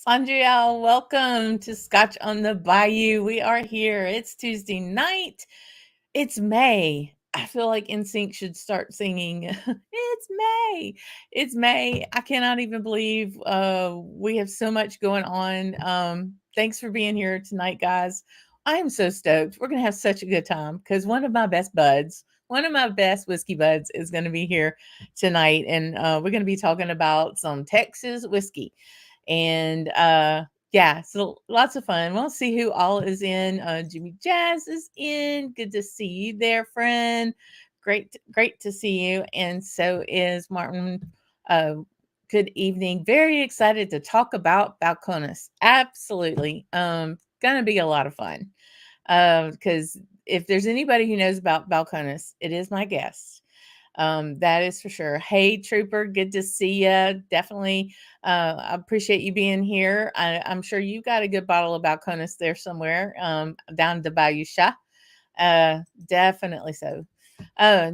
Sandria, welcome to Scotch on the Bayou. We are here. It's Tuesday night. It's May. I feel like NSYNC should start singing. It's May. It's May. I cannot even believe we have so much going on. Thanks for being here tonight, guys. I am so stoked. We're going to have such a good time because one of my best whiskey buds is going to be here tonight. And we're going to be talking about some Texas whiskey. And yeah, so lots of fun. We'll see who all is in. Jimmy Jazz is in. Good to see you there, friend. Great to see you. And so is Martin. Uh, good evening. Very excited to talk about Balcones. Absolutely. Gonna be a lot of fun. Because if there's anybody who knows about Balcones, it is my guest. That is for sure. Hey, Trooper, good to see you. Definitely, I appreciate you being here. I'm sure you got a good bottle of Balcones there somewhere, down the Bayou. Definitely so.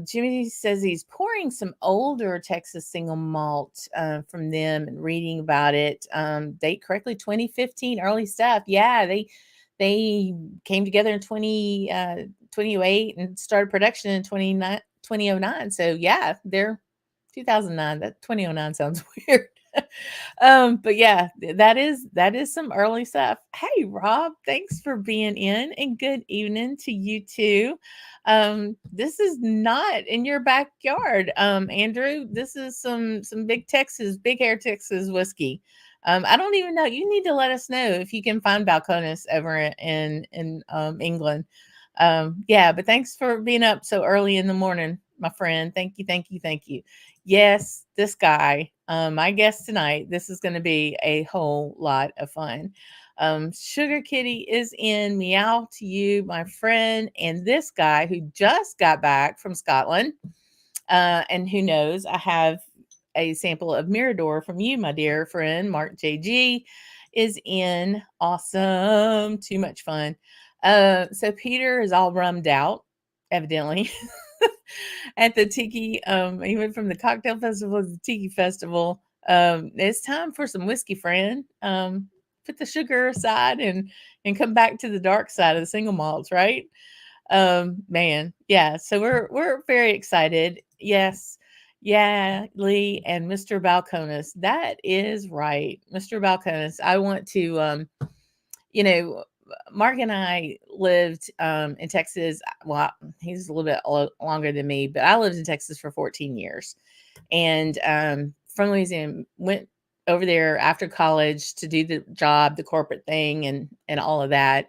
Jimmy says he's pouring some older Texas single malt from them and reading about it. Date correctly, 2015, early stuff. Yeah, they came together in 2008 and started production in 2009. So yeah, they're 2009. That 2009 sounds weird. But yeah, that is some early stuff. Hey Rob, thanks for being in and good evening to you too. This is not in your backyard. Andrew, this is some big hair Texas whiskey. I don't even know. You need to let us know if you can find Balcones over in England. Yeah, but thanks for being up so early in the morning, my friend. Thank you, thank you, thank you. Yes, this guy, my guest tonight. This is going to be a whole lot of fun. Sugar Kitty is in. Meow to you, my friend, and this guy who just got back from Scotland. And who knows, I have a sample of Mirador from you, my dear friend. Mark JG is in. Awesome. Too much fun. So Peter is all rummed out, evidently, at the Tiki. He went from the cocktail festival to the Tiki festival. It's time for some whiskey, friend. Put the sugar aside and come back to the dark side of the single malts, right? Man, yeah. So we're very excited. Yes. Yeah, Lee and Mr. Balcones. That is right. Mr. Balcones. I want to you know, Mark and I lived in Texas. Well, he's a little bit longer than me, but I lived in Texas for 14 years. And from Louisiana, went over there after college to do the job, the corporate thing, and all of that.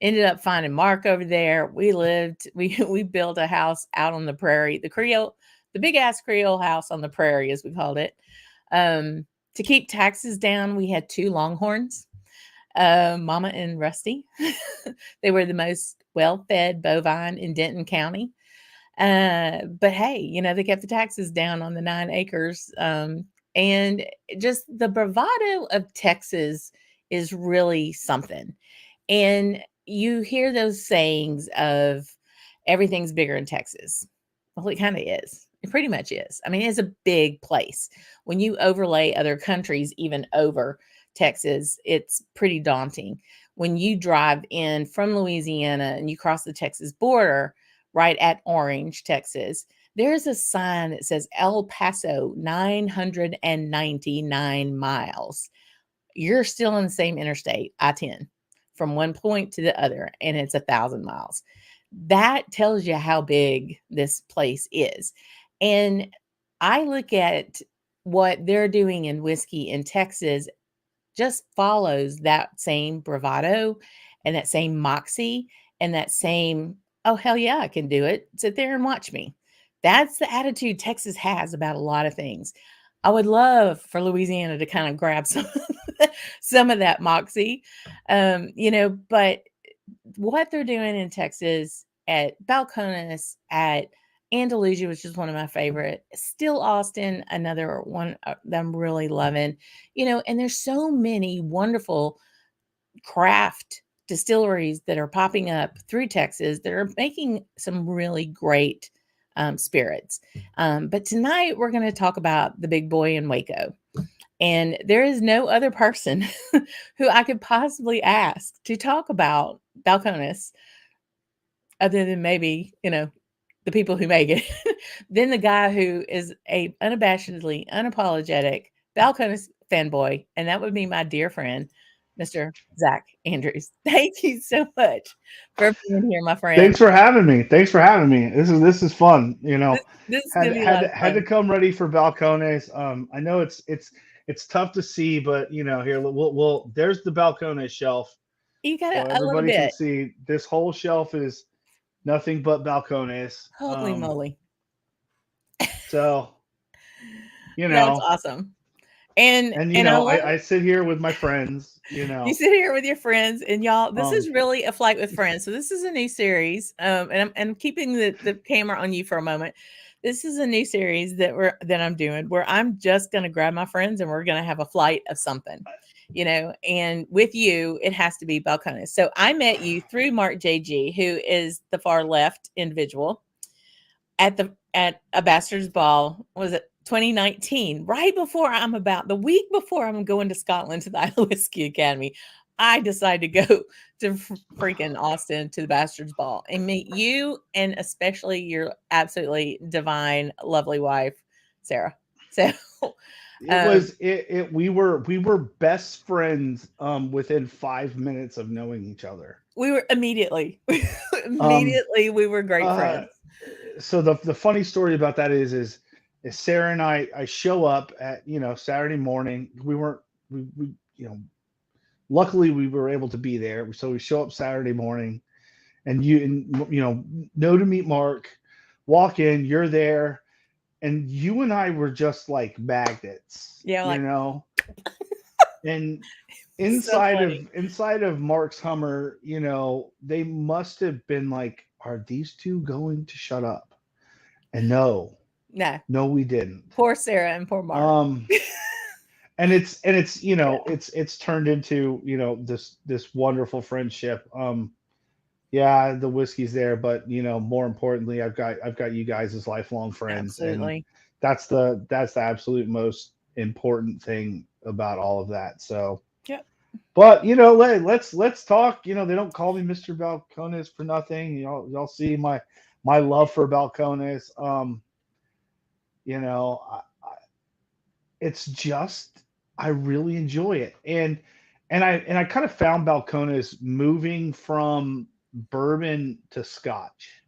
Ended up finding Mark over there. We built a house out on the prairie, the big ass Creole house on the prairie, as we called it. To keep taxes down, we had two Longhorns, Mama and Rusty. They were the most well-fed bovine in Denton County. But hey, they kept the taxes down on the 9 acres. And just the bravado of Texas is really something. And you hear those sayings of everything's bigger in Texas. Well, it kind of is. It pretty much is. I mean, it's a big place. When you overlay other countries, even over Texas, it's pretty daunting. When you drive in from Louisiana and you cross the Texas border, right at Orange, Texas, there's a sign that says El Paso, 999 miles. You're still on the same interstate, I-10, from one point to the other, and it's 1,000 miles. That tells you how big this place is. And I look at what they're doing in whiskey in Texas just follows that same bravado and that same moxie and that same, oh, hell yeah, I can do it. Sit there and watch me. That's the attitude Texas has about a lot of things. I would love for Louisiana to kind of grab some of that moxie, but what they're doing in Texas at Balcones, at Andalusia, which is one of my favorite, Still Austin, another one that I'm really loving, and there's so many wonderful craft distilleries that are popping up through Texas that are making some really great spirits. But tonight we're going to talk about the big boy in Waco. And there is no other person who I could possibly ask to talk about Balcones other than maybe, the people who make it, then the guy who is a unabashedly, unapologetic Balcones fanboy, and that would be my dear friend, Mr. Zach Andrews. Thank you so much for being here, my friend. Thanks for having me. Thanks for having me. This is fun. This is Had gonna be a had lot to, of had to fun. come ready for balcones. I know it's tough to see, but here we'll there's the balcones shelf, You got so a little everybody can bit. see this whole shelf is nothing but balcones. Holy moly. So you That's know, awesome. And and and I love I sit here with my friends. you sit here with your friends and y'all, this Um, is really a flight with friends. So this is a new series. And I'm keeping the camera on you for a moment. This is a new series that I'm doing where I'm just gonna grab my friends and we're gonna have a flight of something, and with you, it has to be Balcones. So I met you through Mark JG, who is the far left individual at a bastard's ball. Was it 2019, right before the week before I'm going to Scotland to the Isle of Whiskey Academy? I decided to go to freaking Austin to the Bastards Ball and meet you, and especially your absolutely divine, lovely wife, Sarah. So, it um, was it we were best friends within 5 minutes of knowing each other. we were immediately, Um, immediately, we were great uh, friends. so the funny story about that is Sarah and I show up at Saturday morning. We weren't we luckily we were able to be there. So we show up Saturday morning, and know to meet Mark, walk in, you're there, and you and I were just like magnets, Yeah, like and so funny. inside of Mark's Hummer, they must have been like, are these two going to shut up? And No, no, we didn't. poor Sarah and poor Mark. Um, and it's Yeah, it's turned into this wonderful friendship. Yeah, the whiskey's there, but more importantly, I've got you guys as lifelong friends, and absolutely. that's the absolute most important thing about all of that. So, Yep. but let's talk. They don't call me Mr. Balcones for nothing. Y'all see my love for Balcones. You know, it's just I really enjoy it, and I kind of found Balcones moving from bourbon to Scotch,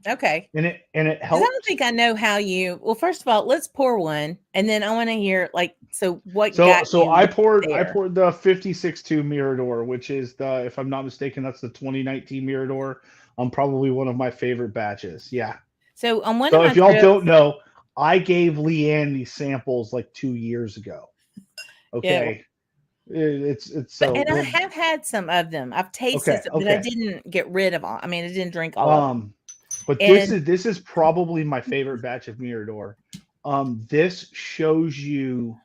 Okay. and it Because I don't helped. think I know how you. Well, first of all, let's pour one, and then I want to hear so what So got so I you poured I there. poured the 56-2 Mirador, which is the if I'm not mistaken, that's the 2019 Mirador. Probably one of my favorite batches. Yeah. So on one of So my if y'all don't trips, know, I gave Leanne these samples like 2 years ago. yeah, Okay. It's but so and I have had some of them. I've tasted okay, some, but I okay. didn't get rid of all. I mean, I didn't drink all of them. Um, but this And is this is probably my favorite batch of Mirador. This shows you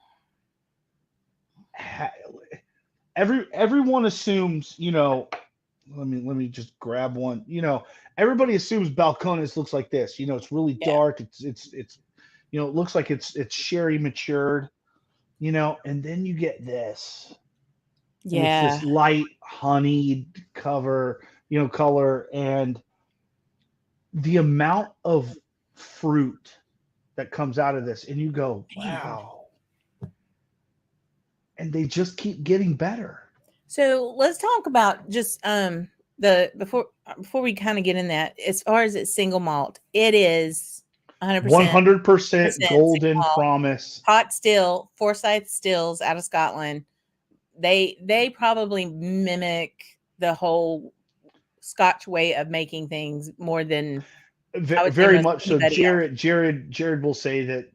ha- everyone assumes, let me just grab one. Everybody assumes Balcones looks like this. It's really yeah, dark. It's it looks like it's sherry matured. And then you get this, and it's yeah, this light honeyed color, and the amount of fruit that comes out of this, and you go, man. wow, and they just keep getting better. So let's talk about just the before we kind of get in that. As far as it's single malt, it is 100% 100% single golden malt, promise. pot still, Forsyth stills out of Scotland. They probably mimic the whole Scotch way of making things more than I would say Very most much so. anybody else. Jared will say that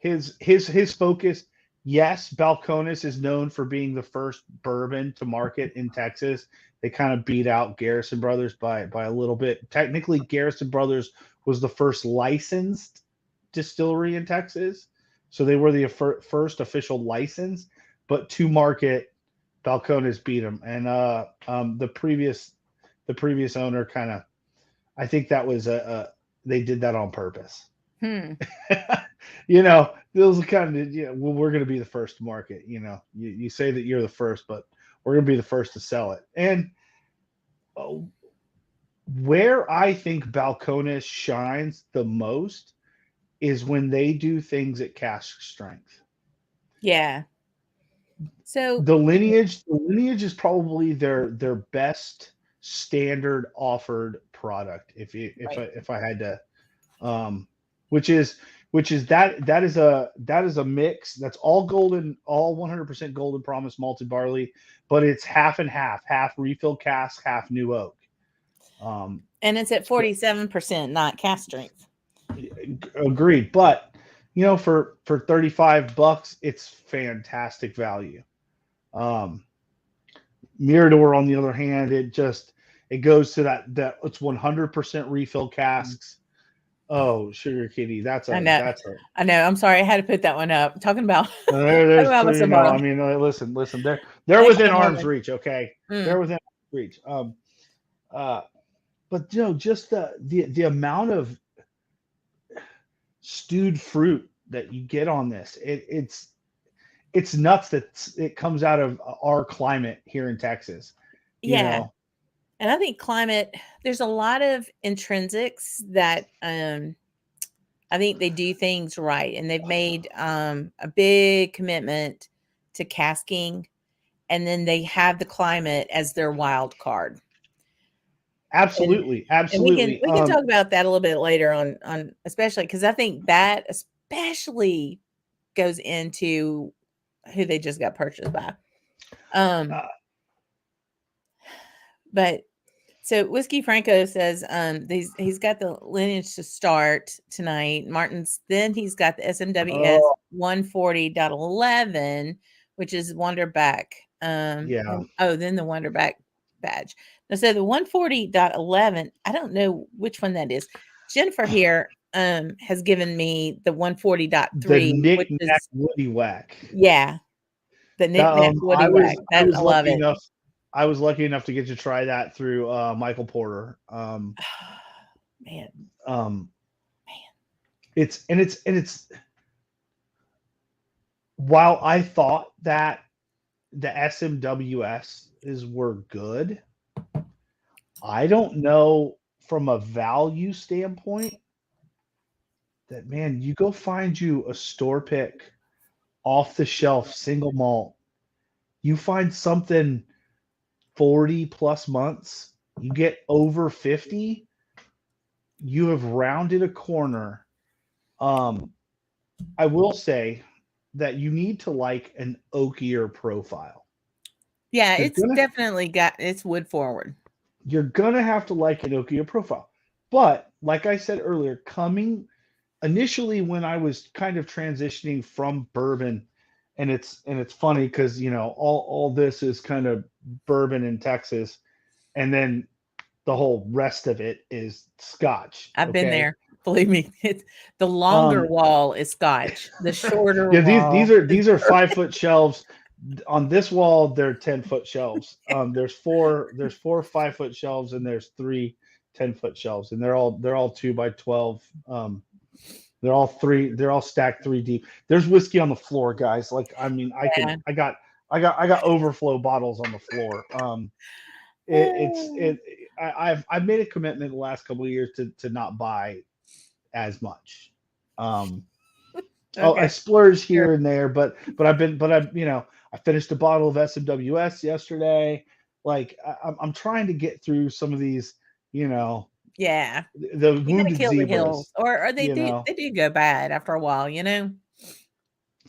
his focus. Yes, Balcones is known for being the first bourbon to market in Texas. They kind of beat out Garrison Brothers by a little bit. Technically, Garrison Brothers was the first licensed distillery in Texas, so they were the first official license. But to market, Balcones beat them, and the previous owner kind of, I think that was they did that on purpose. Hmm. you know, those are kind of, yeah, well, we're going to be the first to market. You say that you're the first, but we're going to be the first to sell it. And uh, where I think Balcones shines the most is when they do things at cask strength. Yeah. So The lineage is probably their best standard offered product. right. If I had to, um, which is that is a mix that's all golden, all 100% golden promise malted barley, but it's half and half refill cask, half new oak. And it's at 47%, not cask strength. Agreed, but for $35, it's fantastic value. Um, Mirador, on the other hand, it goes to that it's 100% refill casks. Oh, Sugar Kitty, I know. that's a I know. I'm sorry. I had to put that one up. Talking about, talking there's about two. what's barley. I mean, listen, they're Hang within on, hold arm's on. reach. Okay, they're Mm. within arm's reach. Uh, but just the amount of stewed fruit that you get on this, it's nuts that it comes out of our climate here in Texas. You Yeah. know, And I think climate, there's a lot of intrinsics that I think they do things right. And they've made a big commitment to casking. And then they have the climate as their wild card. And absolutely, and we can absolutely. we can talk about that a little bit later on especially because I think that especially goes into who they just got purchased by. Um, Uh, but so Whiskey Franco says he's got the lineage to start tonight. Martin's then he's got the SMWS oh 140.11, which is Wonderback. yeah, Then the Wonderback badge. Now, so the 140.11, I don't know which one that is. Jennifer here has given me the the 140.3, which knick-knack is woody whack. yeah, the That knick-knack woody whack. I That I was love lucky it. enough. I was lucky enough to get to try that through Michael Porter. Man, Um, man. it's while I thought that the SMWS were good, I don't know from a value standpoint that, man, you go find you a store pick off the shelf single malt, you find something 40 plus months, you get over 50, you have rounded a corner. I will say that you need to like an oakier profile. Yeah, You're it's gonna definitely it's wood forward. you're gonna have to like an oakier profile. But like I said earlier, coming initially when I was kind of transitioning from bourbon, and it's funny because all this is kind of bourbon in Texas, and then the whole rest of it is Scotch. I've been Okay. there. Believe me, it's the longer Um, wall is Scotch. The shorter yeah, wall is these are 5 foot shelves. On this wall, they're 10-foot shelves. There's four 5 foot shelves, and there's three 10-foot shelves, and they're all 2 by 12. They're all stacked three deep. There's whiskey on the floor, guys. Like, I mean, yeah. I got overflow bottles on the floor. I've made a commitment the last couple of years to not buy as much. I Okay. splurge Sure. here and there, but I finished a bottle of SMWS yesterday. Like, I'm trying to get through some of these, Yeah. the You gotta wounded kill the hills. zebras, Or you know. they do go bad after a while, you know?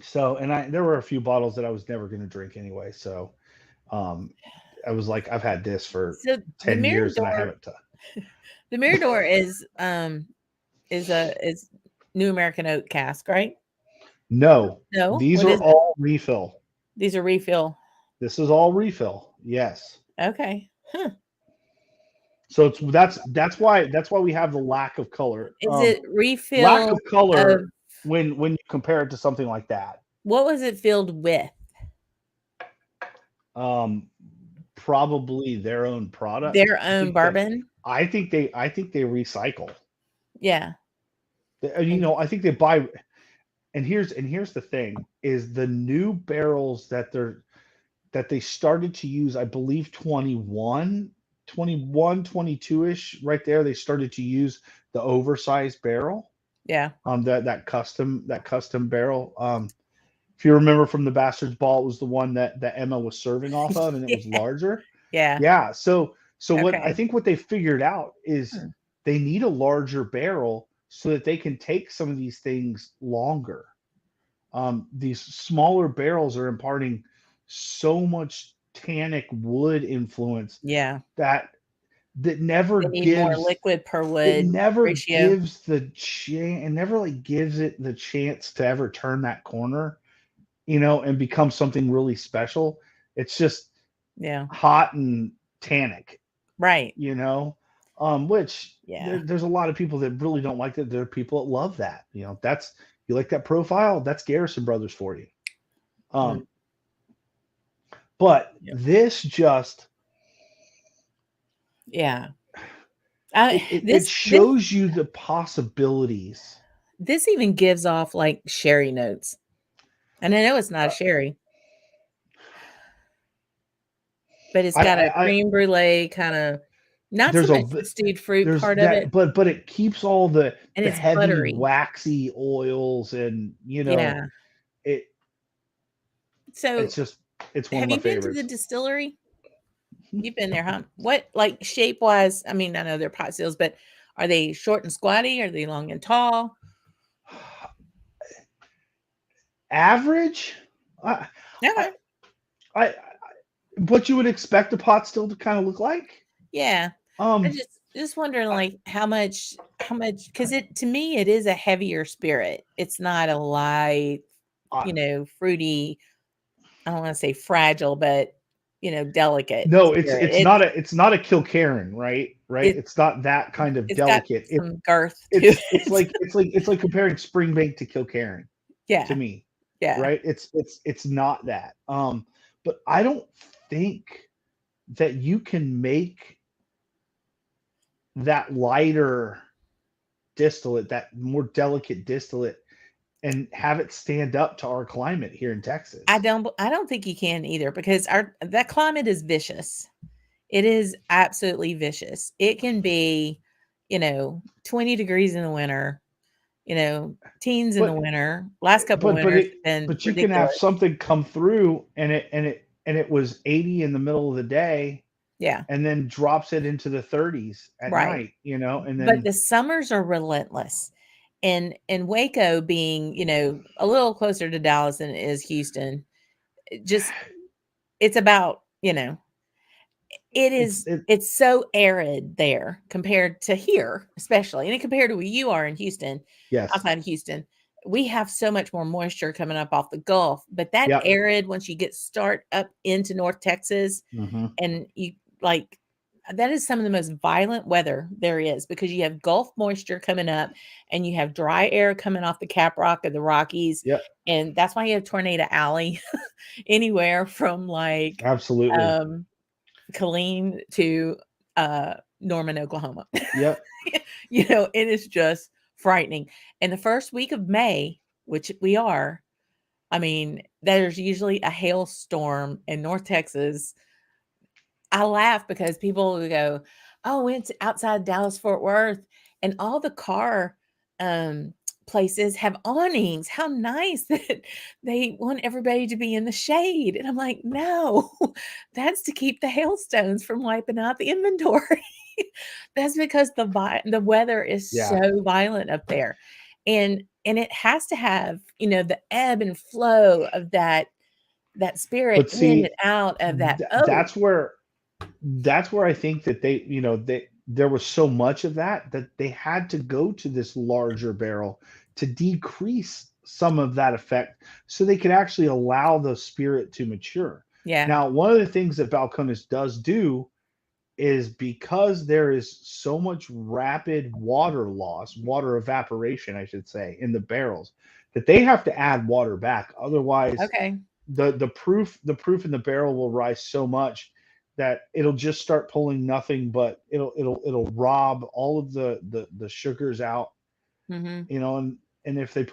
So, and there were a few bottles that I was never going to drink anyway. So, um, I was like, I've had this for So 10 years and I haven't. The Mirador is New American Oak cask, right? No, No? these What are is it? all refill. These are refill. This is all refill. Yes. Okay. Huh. So that's why we have the lack of color. Is it Lack of refill of color when you compare it to something like that. what was it filled with? Um, Probably their own product. Their own bourbon? I think they recycle. Yeah. I think they buy, here's the thing is the new barrels that they started to use, I believe 22-ish right there, they started to use the oversized barrel, Yeah. that custom barrel. If you remember from the Bastard's Ball, it was the one that Emma was serving off of, and it was Yeah. larger. Yeah. Yeah. So what I Okay. think what they figured out is Hmm. they need a larger barrel so that they can take some of these things longer. These smaller barrels are imparting so much tannic wood influence Yeah. that that They never need more gives liquid per it wood never ratio. gives the chance it never like gives it the chance to ever turn that corner, and become something really special. It's just Yeah. hot and tannic, Right. you know, which Yeah. there's a lot of people that really don't like that. There are people that love that. That's you like that profile. That's Garrison Brothers for you. Mm. Um, but Yep. this just Yeah. it This shows you the possibilities. this even gives off like sherry notes. And I know it's not a Uh, sherry, but it's got a I cream brulee kind of, not so there's a much the stewed fruit there's part of that, it, but it keeps all and the it's heavy buttery. waxy oils, and Yeah. it So, it's just it's one of have my you been to the favorites. distillery? You've been there, huh? What, like, shape-wise, I mean, I know they're pot stills, but are they short and squatty? Are they long and tall? Average. I, I, Okay. I, what you would expect a pot still to kind of look like. Yeah. I Um, just wondering, I, like, how much, because it, to me, it is a heavier spirit. It's not a light, I fruity, I don't wanna say fragile, but, delicate no, spirit. it's not a Kilkerran, right? Right. It It's not that kind of it's got delicate. some girth to It's it. it's like comparing Springbank to Kilkerran to Yeah, me, yeah. right? It's not that. But I don't think that you can make that lighter distillate, that more delicate distillate, and have it stand up to our climate here in Texas. I don't think you can either because our that climate is vicious. It is absolutely vicious. It can be, 20 degrees in the winter, teens in the But winter. Last couple but but winters it have been but you can have ridiculous. something come through, and it was 80 in the middle of the day, Yeah, and then drops it into the 30s at right. night, and But then the summers are relentless. And Waco being, a little closer to Dallas than it is Houston, it just it's about, it's it it's so arid there compared to here, especially, and compared to where you are in Houston, yes. outside of Houston. We have so much more moisture coming up off the Gulf, but that Yep. arid, once you start up into North Texas, Hmm. and you like that is some of the most violent weather there is because you have Gulf moisture coming up and you have dry air coming off the Cap Rock of the Rockies. Yep. And that's why you have Tornado Alley anywhere from like Absolutely. um Killeen to Norman, Oklahoma. Yep. It is just frightening. And the first week of May, which we are, I mean, there's usually a hailstorm in North Texas. I laugh because people will go, "Oh, it's outside Dallas Fort Worth, and all the car um, places have awnings. How nice that they want everybody to be in the shade." And I'm like, "No, that's to keep the hailstones from wiping out the inventory." That's because the weather is Yeah. so violent up there, and it has to have the ebb and flow of that spirit But in and see, out of that oak. that's where I think that there was so much of that they had to go to this larger barrel to decrease some of that effect so they could actually allow the spirit to mature. Yeah. Now, one of the things that Balcones does do is because there is so much rapid water loss, water evaporation, I should say, in the barrels, that they have to add water back. Otherwise, Okay. the proof in the barrel will rise so much that it'll just start pulling nothing but it'll rob all of the sugars out, Mhm. you know, and and if they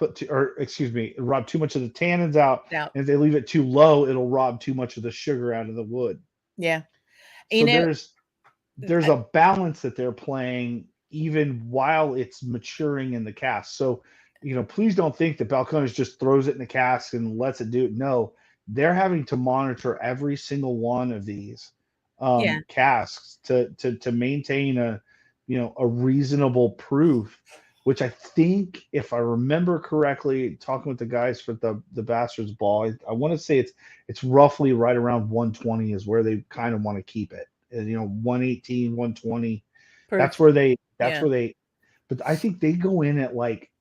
rob too much of the tannins out, Out. and if they leave it too low, it'll rob too much of the sugar out of the wood. Yeah. You So know, there's a balance that they're playing even while it's maturing in the cask. So, please don't think that Balcones just throws it in the cask and lets it do it. No, they're having to monitor every single one of these yeah. casks to maintain a reasonable proof, which I think, if I remember correctly, talking with the guys for the Bastards Ball, I want to say it's roughly right around 120 is where they kind of want to keep it. 118, 120. Proof. That's where they. That's Yeah. where they. But I think they go in at like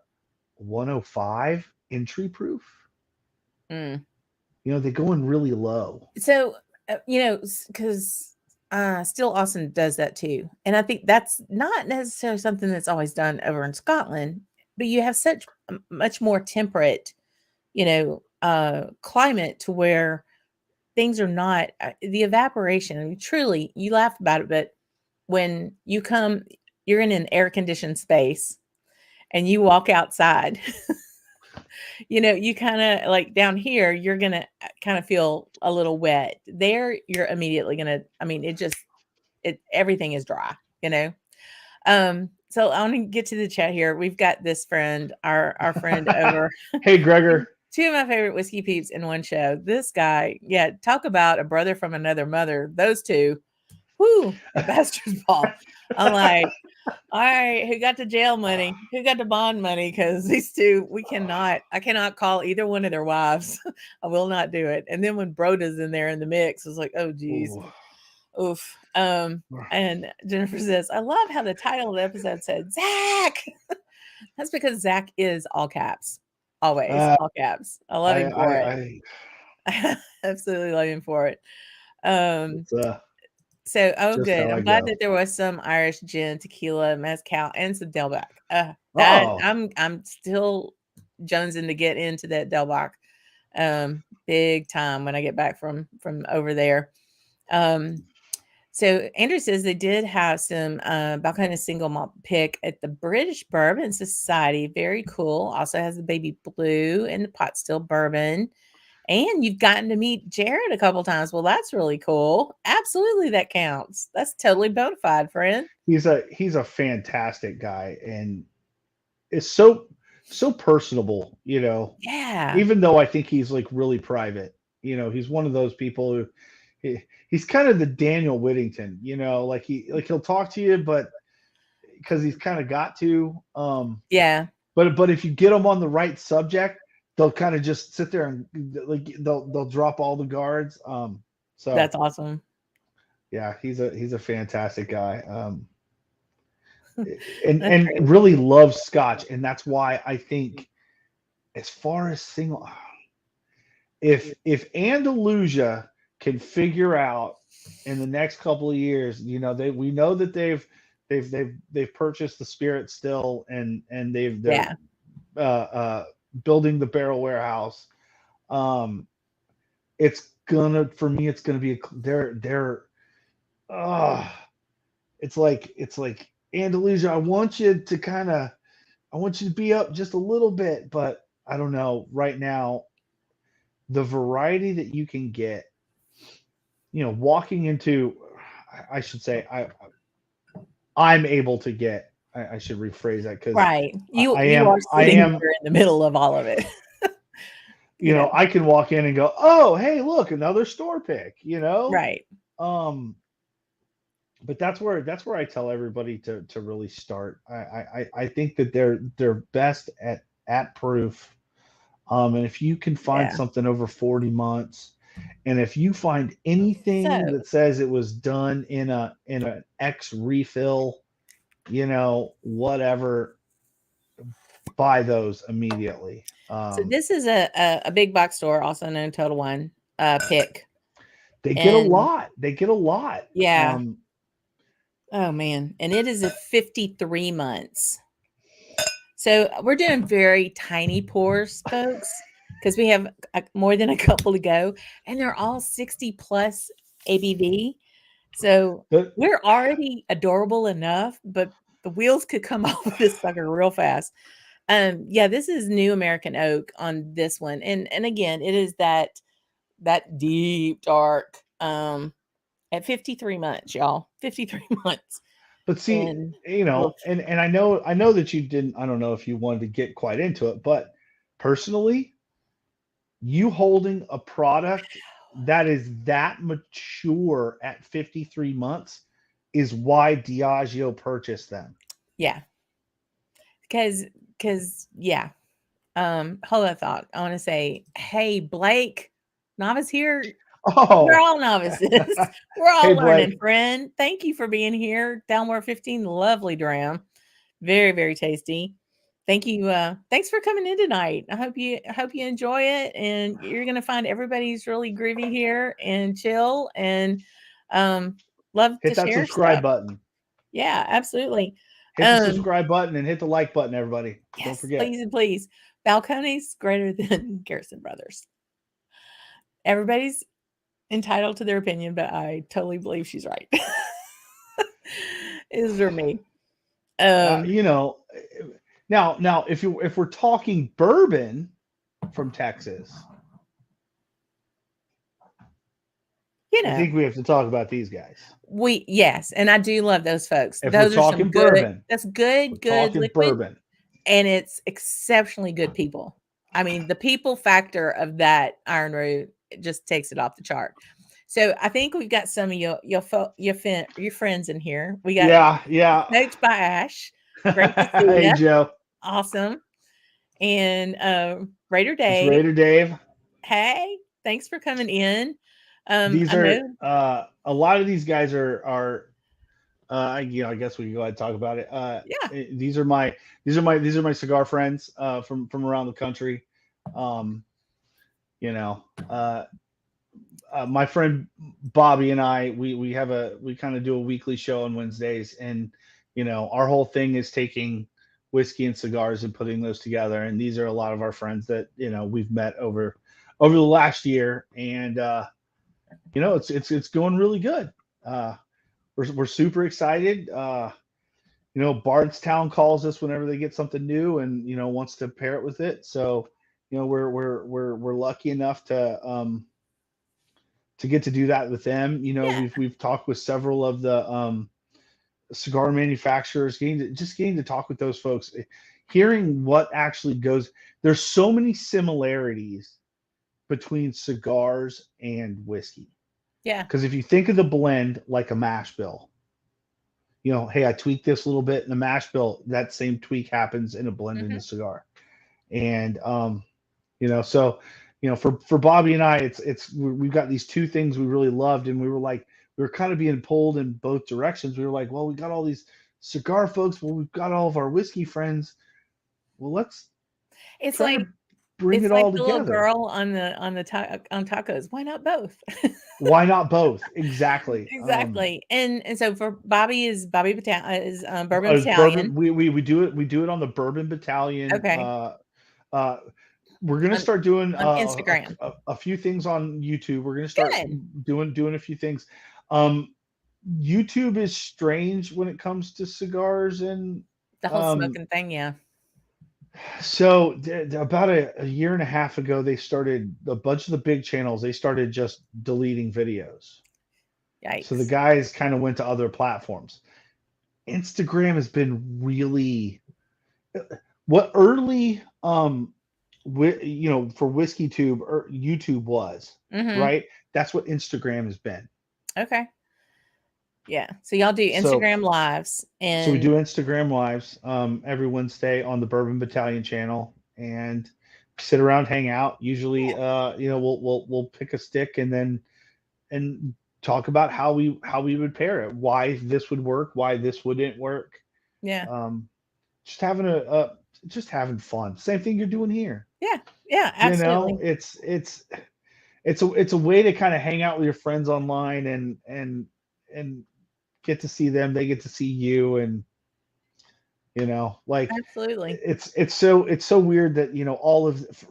105 entry proof. Mm. They go in really low. So, because Still Austin does that too. And I think that's not necessarily something that's always done over in Scotland, but you have such much more temperate, climate to where things are not the evaporation. I mean, truly, you laugh about it, but when you're in an air conditioned space and you walk outside, you kind of like down here, you're going to kind of feel a little wet. There, you're immediately going to, I mean, everything is dry, you know? So I want to get to the chat here. We've got this friend, our friend over. Hey, Gregor. Two of my favorite whiskey peeps in one show. This guy, yeah, talk about a brother from another mother. Those two, whoo, at Bastard's Ball. I'm like, all right, who got the jail money? Who got the bond money? Because these two, I cannot call either one of their wives. I will not do it. And then when Broda's in there in the mix, it's like, oh, geez. Ooh. Oof. And Jennifer says, I love how the title of the episode said, Zach. That's because Zach is all caps. Always all caps. I love him for it. I absolutely love him for it. So, good. I'm glad that there was some Irish gin, tequila, mezcal, and some Delbach. I'm still jonesing to get into that Delbach, big time when I get back from over there. So Andrew says they did have some Balcones single malt pick at the British Bourbon Society. Very cool. Also has the baby blue and the pot still bourbon. And you've gotten to meet Jared a couple times. Well, that's really cool. Absolutely, that counts. That's totally bona fide, friend. He's a fantastic guy, and is so personable. Yeah. Even though I think he's like really private. He's one of those people who he's kind of the Daniel Whittington. Like he'll talk to you, but because he's kind of got to. Yeah. But if you get him on the right subject, they'll kind of just sit there and like they'll drop all the guards. So that's awesome. Yeah, he's a fantastic guy. And really loves Scotch, and that's why I think, as far as single, if Andalusia can figure out in the next couple of years, we know that they've purchased the spirit still, and they're building the barrel warehouse. It's gonna be it's like Andalusia. I want you to be up just a little bit, but I don't know right now. The variety that you can get, walking into, I should say, I'm able to get. I should rephrase that, because right, you are in the middle of all of it. I can walk in and go, oh, hey, look, another store pick. Right. But that's where I tell everybody to really start. I think that they're best at proof. And if you can find something over 40 months, and if you find anything that says it was done in an X refill, whatever, buy those immediately. So this is a big box store, also known Total Wine pick. They get a lot. Yeah. Oh man, and it is a 53 months. So we're doing very tiny pours, folks, because we have more than a couple to go, and they're all 60 plus ABV. So we're already adorable enough, but the wheels could come off of this sucker real fast. Yeah, this is new American oak on this one. And again, it is that deep dark at 53 months, y'all. 53 months. But see, And oof, and I know that you didn't. I don't know if you wanted to get quite into it, but personally, you holding a product that is that mature at 53 months is why Diageo purchased them. yeah. Because yeah. Hold that thought. I want to say, hey, Blake, novice here. We're Oh, all novices. We're all hey learning, Blake, friend. Thank you for being here. Downward 15, lovely dram. Very, very tasty. Thank you. Thanks for coming in tonight. I hope you enjoy it, and you're gonna find everybody's really groovy here and chill and um love to hit that share subscribe stuff. button. Yeah, absolutely. Hit the Um, subscribe button and hit the like button, everybody. Don't yes, forget. please and please. Balcones greater than Garrison Brothers. Everybody's entitled to their opinion, but I totally believe she's right. Is for me. Uh, Um, you know, now if we're talking bourbon from Texas, you I know, think we have to talk about these guys. yes, and I do love those folks. If we're Those are some talking good bourbon, that's we're good talking liquid, bourbon. and it's exceptionally good people. I mean, the people factor of that Iron Root just takes it off the chart. So I think we've got some of your friends in here. We got Yeah, yeah. Smoked by Ash. Great to see Hey you. Joe, Awesome. And Raider it's Dave. Raider Dave. Hey, thanks for coming in. These I are know. a lot of these guys are I guess we can go ahead and talk about it. Yeah. These are my cigar friends from around the country. Um, you know, my friend Bobby and I we kind of do a weekly show on Wednesdays, and our whole thing is taking whiskey and cigars and putting those together. And these are a lot of our friends that we've met over the last year, and it's going really good. Uh, we're super excited. Bardstown calls us whenever they get something new and wants to pair it with it. So we're lucky enough to get to do that with them. Yeah. We've talked with several of the cigar manufacturers, getting to talk with those folks, hearing what actually goes. There's so many similarities between cigars and whiskey. Yeah. Because if you think of the blend like a mash bill, hey, I tweaked this a little bit in a mash bill. That same tweak happens in a blend in a Hmm. cigar, and so for Bobby and I, we've got these two things we really loved, and we were kind of being pulled in both directions. We were like, well, we got all these cigar folks, well, we've got all of our whiskey friends. Well, let's It's try like to bring it's it like all the little together. girl on tacos. Why not both? Why not both? Exactly. Exactly. And so for Bobby is Bourbon As bourbon, Battalion. we do it on the Bourbon Battalion. Okay. Uh, we're gonna On start doing on Instagram. a few things on YouTube. We're gonna start Good. doing a few things. Um, YouTube is strange when it comes to cigars, and The whole um, smoking thing, yeah. so about a year and a half ago, they started a bunch of the big channels. They started just deleting videos. So the Yikes. guys kind of went to other platforms. Instagram has been really what early for whiskey tube or YouTube was, Mhm. right? That's what Instagram has been. Okay. Yeah. So y'all do So Instagram lives we do and Instagram lives every Wednesday on the Bourbon Battalion channel, and sit around, hang out. Usually, we'll pick a stick and talk about how we would pair it, why this would work, why this wouldn't work. yeah. Um, just having fun. Same thing you're doing here. Yeah. Yeah, You know, absolutely. it's a way to kind of hang out with your friends online and get to see them. They get to see you, and like Absolutely. it's so weird that all of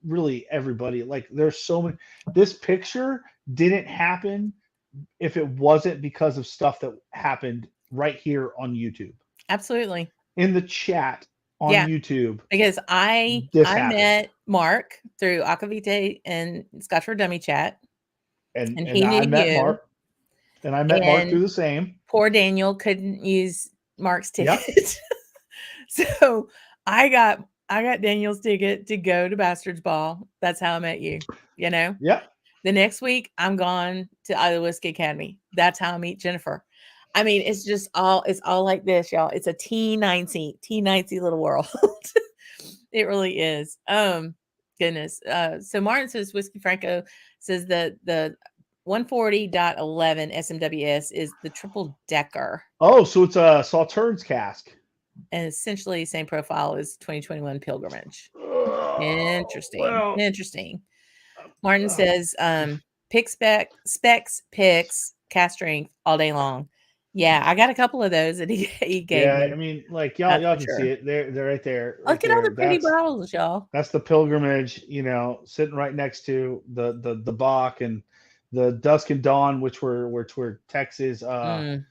really everybody, like there's so many. This picture didn't happen if it wasn't because of stuff that happened right here on YouTube. Absolutely. In the chat, on Yeah. YouTube. Because I This happened. met Mark through Aquavitae and Scotch for Dummy chat, And he knew I met you. Mark. And I met Mark through the same. Poor Daniel couldn't use Mark's ticket. Yep. So I got Daniel's ticket to go to Bastard's Ball. That's how I met you. You know? Yep. The next week I'm gone to Iowa Whiskey Academy. That's how I meet Jennifer. I mean, it's all like this, y'all. It's a T90 little world. It really is. Goodness. So Martin says Whiskey Franco says that the 140.11 SMWS is the triple decker. Oh, so it's a Sauternes cask. And essentially same profile as 2021 Pilgrimage. Interesting. Well, Interesting. Martin says pick specs, picks, cast strength all day long. Yeah, I got a couple of those that he gave me. I mean, like y'all can sure. see it. They're right there. Right Look at all the pretty bottles, y'all. That's the Pilgrimage, sitting right next to the Bach and the Dusk and Dawn, which were Texas. Oh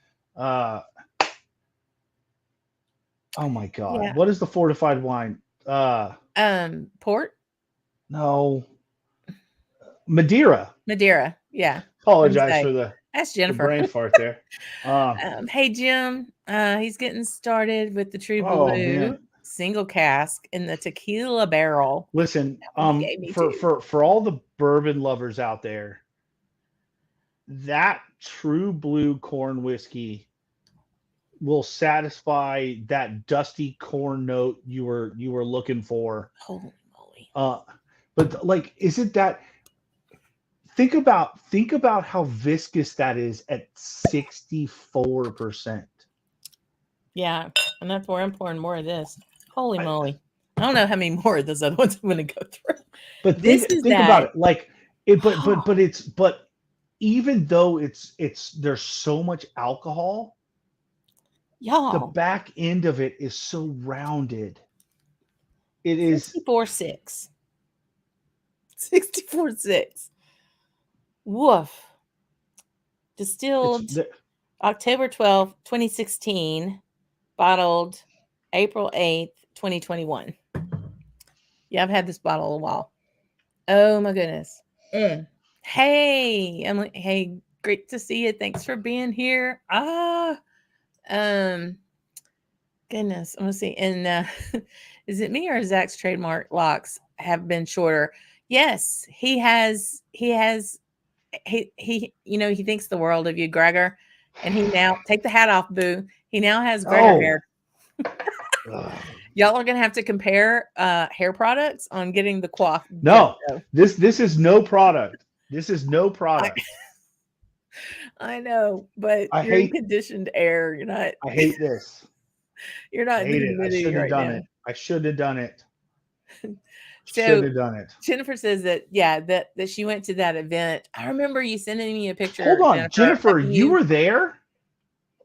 my God, Yeah. what is the fortified wine? Port? No, Madeira. Yeah. Apologize for that's the Jennifer. brain fart there. Hey Jim, he's getting started with the True Oh, Blue man. single cask in the tequila barrel. Listen, me for all the bourbon lovers out there, that True Blue corn whiskey will satisfy that dusty corn note you were looking for. Holy moly. But like, isn't that? Think about how viscous that is at 64%. Yeah, and that's where I'm pouring more of this. Holy moly. I don't know how many more of those other ones I'm going to go through. But think about it. Like it, but even though it's there's so much alcohol, y'all, the back end of it is so rounded. It is 64.6. 64.6. Woof. Distilled October 12th, 2016. Bottled April 8th, 2021. Yeah, I've had this bottle a while. Oh my goodness. Hey, Emily. Hey, great to see you. Thanks for being here. Goodness. I'm gonna see. And is it me or Zach's trademark locks have been shorter? Yes, he has. He thinks the world of you, Gregor. And he now take the hat off, boo. He now has Gregor hair. Y'all are gonna have to compare hair products on getting the coif. No, this is no product. This is no product. I know, but you're in conditioned air. You're not. I hate this. You're not. I should have done it. I should have done it. Should have done it. Jennifer says that that she went to that event. I remember you sending me a picture. Hold on, Jennifer, you were there?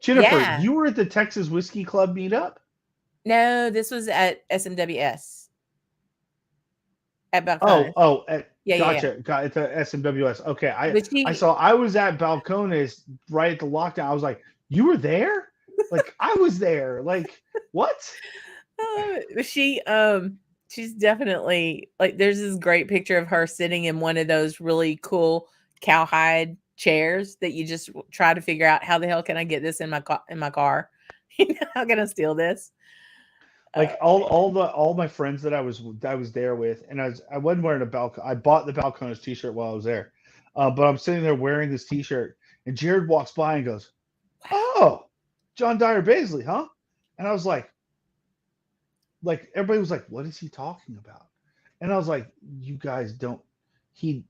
Jennifer, you were at the Texas Whiskey Club meetup? No, this was at SMWS. At Balcones. Gotcha. Yeah. Got it at SMWS. Okay, I was at Balcones right at the lockdown. I was like, you were there? Like I was there. Like what? She's definitely like. There's this great picture of her sitting in one of those really cool cowhide chairs that you just try to figure out how the hell can I get this in my car? How can I steal this? Like all my friends that I was there with, and I wasn't wearing I bought the Balcones t-shirt while I was there, but I'm sitting there wearing this t-shirt, and Jared walks by and goes, "Oh, John Dyer Baisley, huh?" And I was like everybody was like, "What is he talking about?" And I was like, "You guys don't." He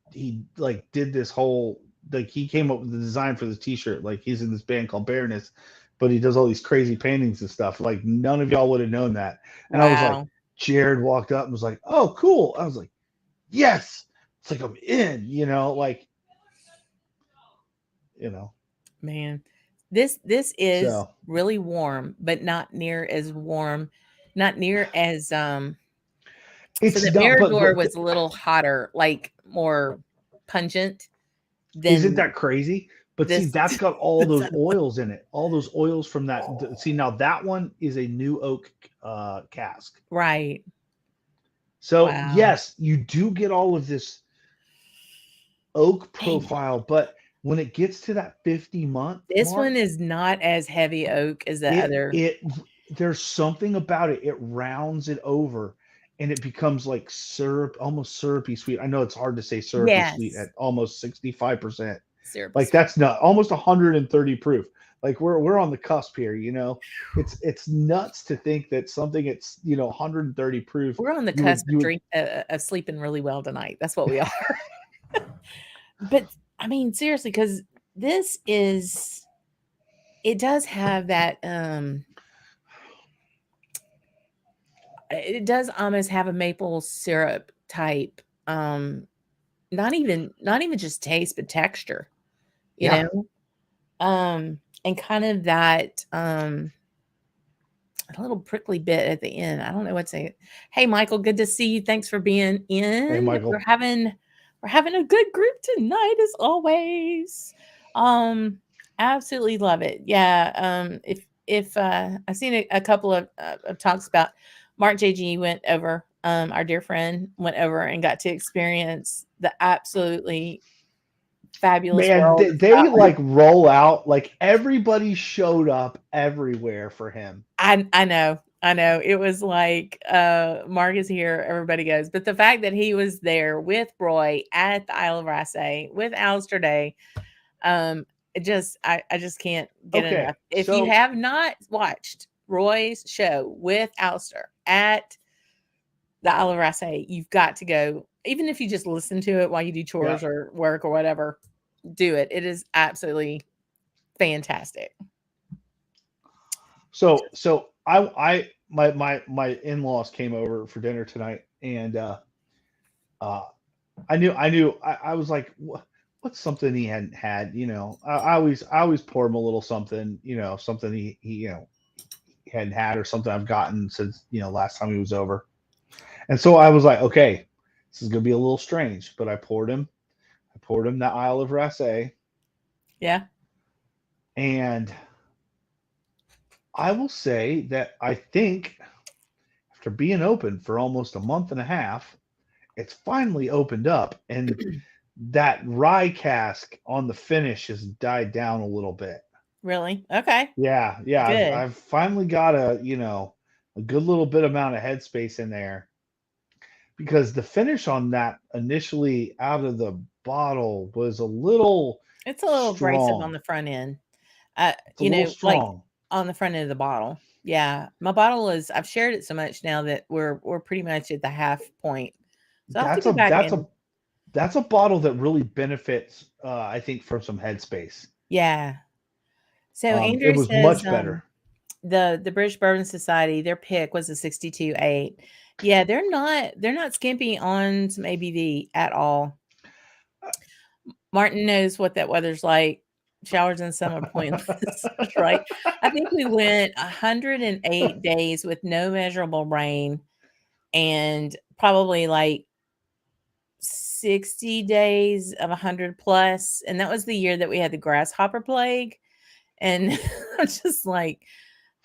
like did this whole he came up with the design for the t-shirt. Like he's in this band called Bareness, but he does all these crazy paintings and stuff. Like none of y'all would have known that. And I was like, Jared walked up and was like, "Oh, cool." I was like, "Yes." It's like I'm in, Man, this is really warm, but not near as warm. Not near as It's so the Mirador was a little hotter, like more pungent. Isn't that crazy? But see, This, that's got all this those oils in it. All those oils from that. See, now that one is a new oak cask. right. So Wow. yes, you do get all of this oak Dang. profile, but when it gets to that 50-month This one mark, is not as heavy oak as the it other. it there's something about it. It rounds it over and it becomes like syrup, almost syrupy sweet. I know it's hard to say syrupy sweet Yes. at almost 65%. Syrup Like is that's not almost 130 proof. Like we're on the cusp here, you know. It's nuts to think that something it's 130 proof we're on the you would cusp you would of sleeping really well tonight. That's what we are. But I mean, seriously, because this is it does have that it does almost have a maple syrup type, not even just taste, but texture, you yeah. know? And kind of that a little prickly bit at the end. I don't know what to say. Hey, Michael, good to see you. Thanks for being Hey in. We're Michael. having we're having a good group tonight, as always. Um, Absolutely love it. Yeah. If I've seen a couple of talks about Mark JG went over. Our dear friend went over and got to experience the absolutely fabulous Man, world they, of they Scotland. like roll out like everybody showed up everywhere for him. I know. I know. It was like, Mark is here, everybody goes. But the fact that he was there with Roy at the Isle of Raasay with Alistair Day, I just can't get enough. Okay, If you so have not watched Roy's show with Alistair at the Isle of Raasay, you've got to go. Even if you just listen to it while you do yeah, chores or work or whatever, do it. It is absolutely fantastic. so I my in-laws came over for dinner tonight, and uh I was like, what's something he hadn't had? I always pour him a little something, something he he hadn't had or something I've gotten since last time he was over. And so I was like, okay, this is gonna be a little strange, but I poured him that Isle of Raasay, Yeah. and I will say that I think after being open for almost a month and a half, it's finally opened up, and that rye cask on the finish has died down a little bit. Really? Okay. Yeah, yeah, I've Good. I've finally got a good little bit amount of headspace in there because the finish on that initially out of the bottle was a little It's a little abrasive on strong. the front end. It's a little Like strong. on the front end of the bottle. Yeah. My bottle is I've shared it so much now that we're pretty much at the half point. So I'll have to That's go a back that's a and that's a bottle that really benefits, I think, from some headspace. yeah. So It Andrew was says much better. the British Bourbon Society, their pick was a 62.8. Yeah, they're not skimpy on some ABV at all. Martin knows what that weather's like. Showers in summer pointless, right? I think we went 108 days with no measurable rain and probably like 60 days of 100 plus. And that was the year that we had the grasshopper plague. And I'm just like,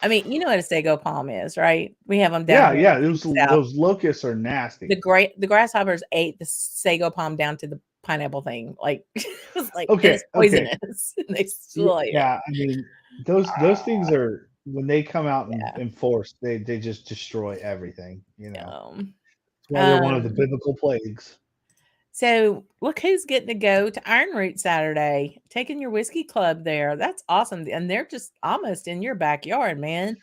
I mean, you know what a sago palm is, right? We have them down Yeah, here in yeah, the deep those south. those locusts are nasty. The grasshoppers ate the sago palm down to the pineapple thing. Like it was like it Okay, is okay. poisonous. And they destroy it. Yeah, I mean, those things are when they come out Yeah. in force, they just destroy everything, you know. Um, That's why they're one of the um, biblical plagues. so look who's getting to go to Iron Root Saturday, taking your whiskey club there. That's awesome. And they're just almost in your backyard, man.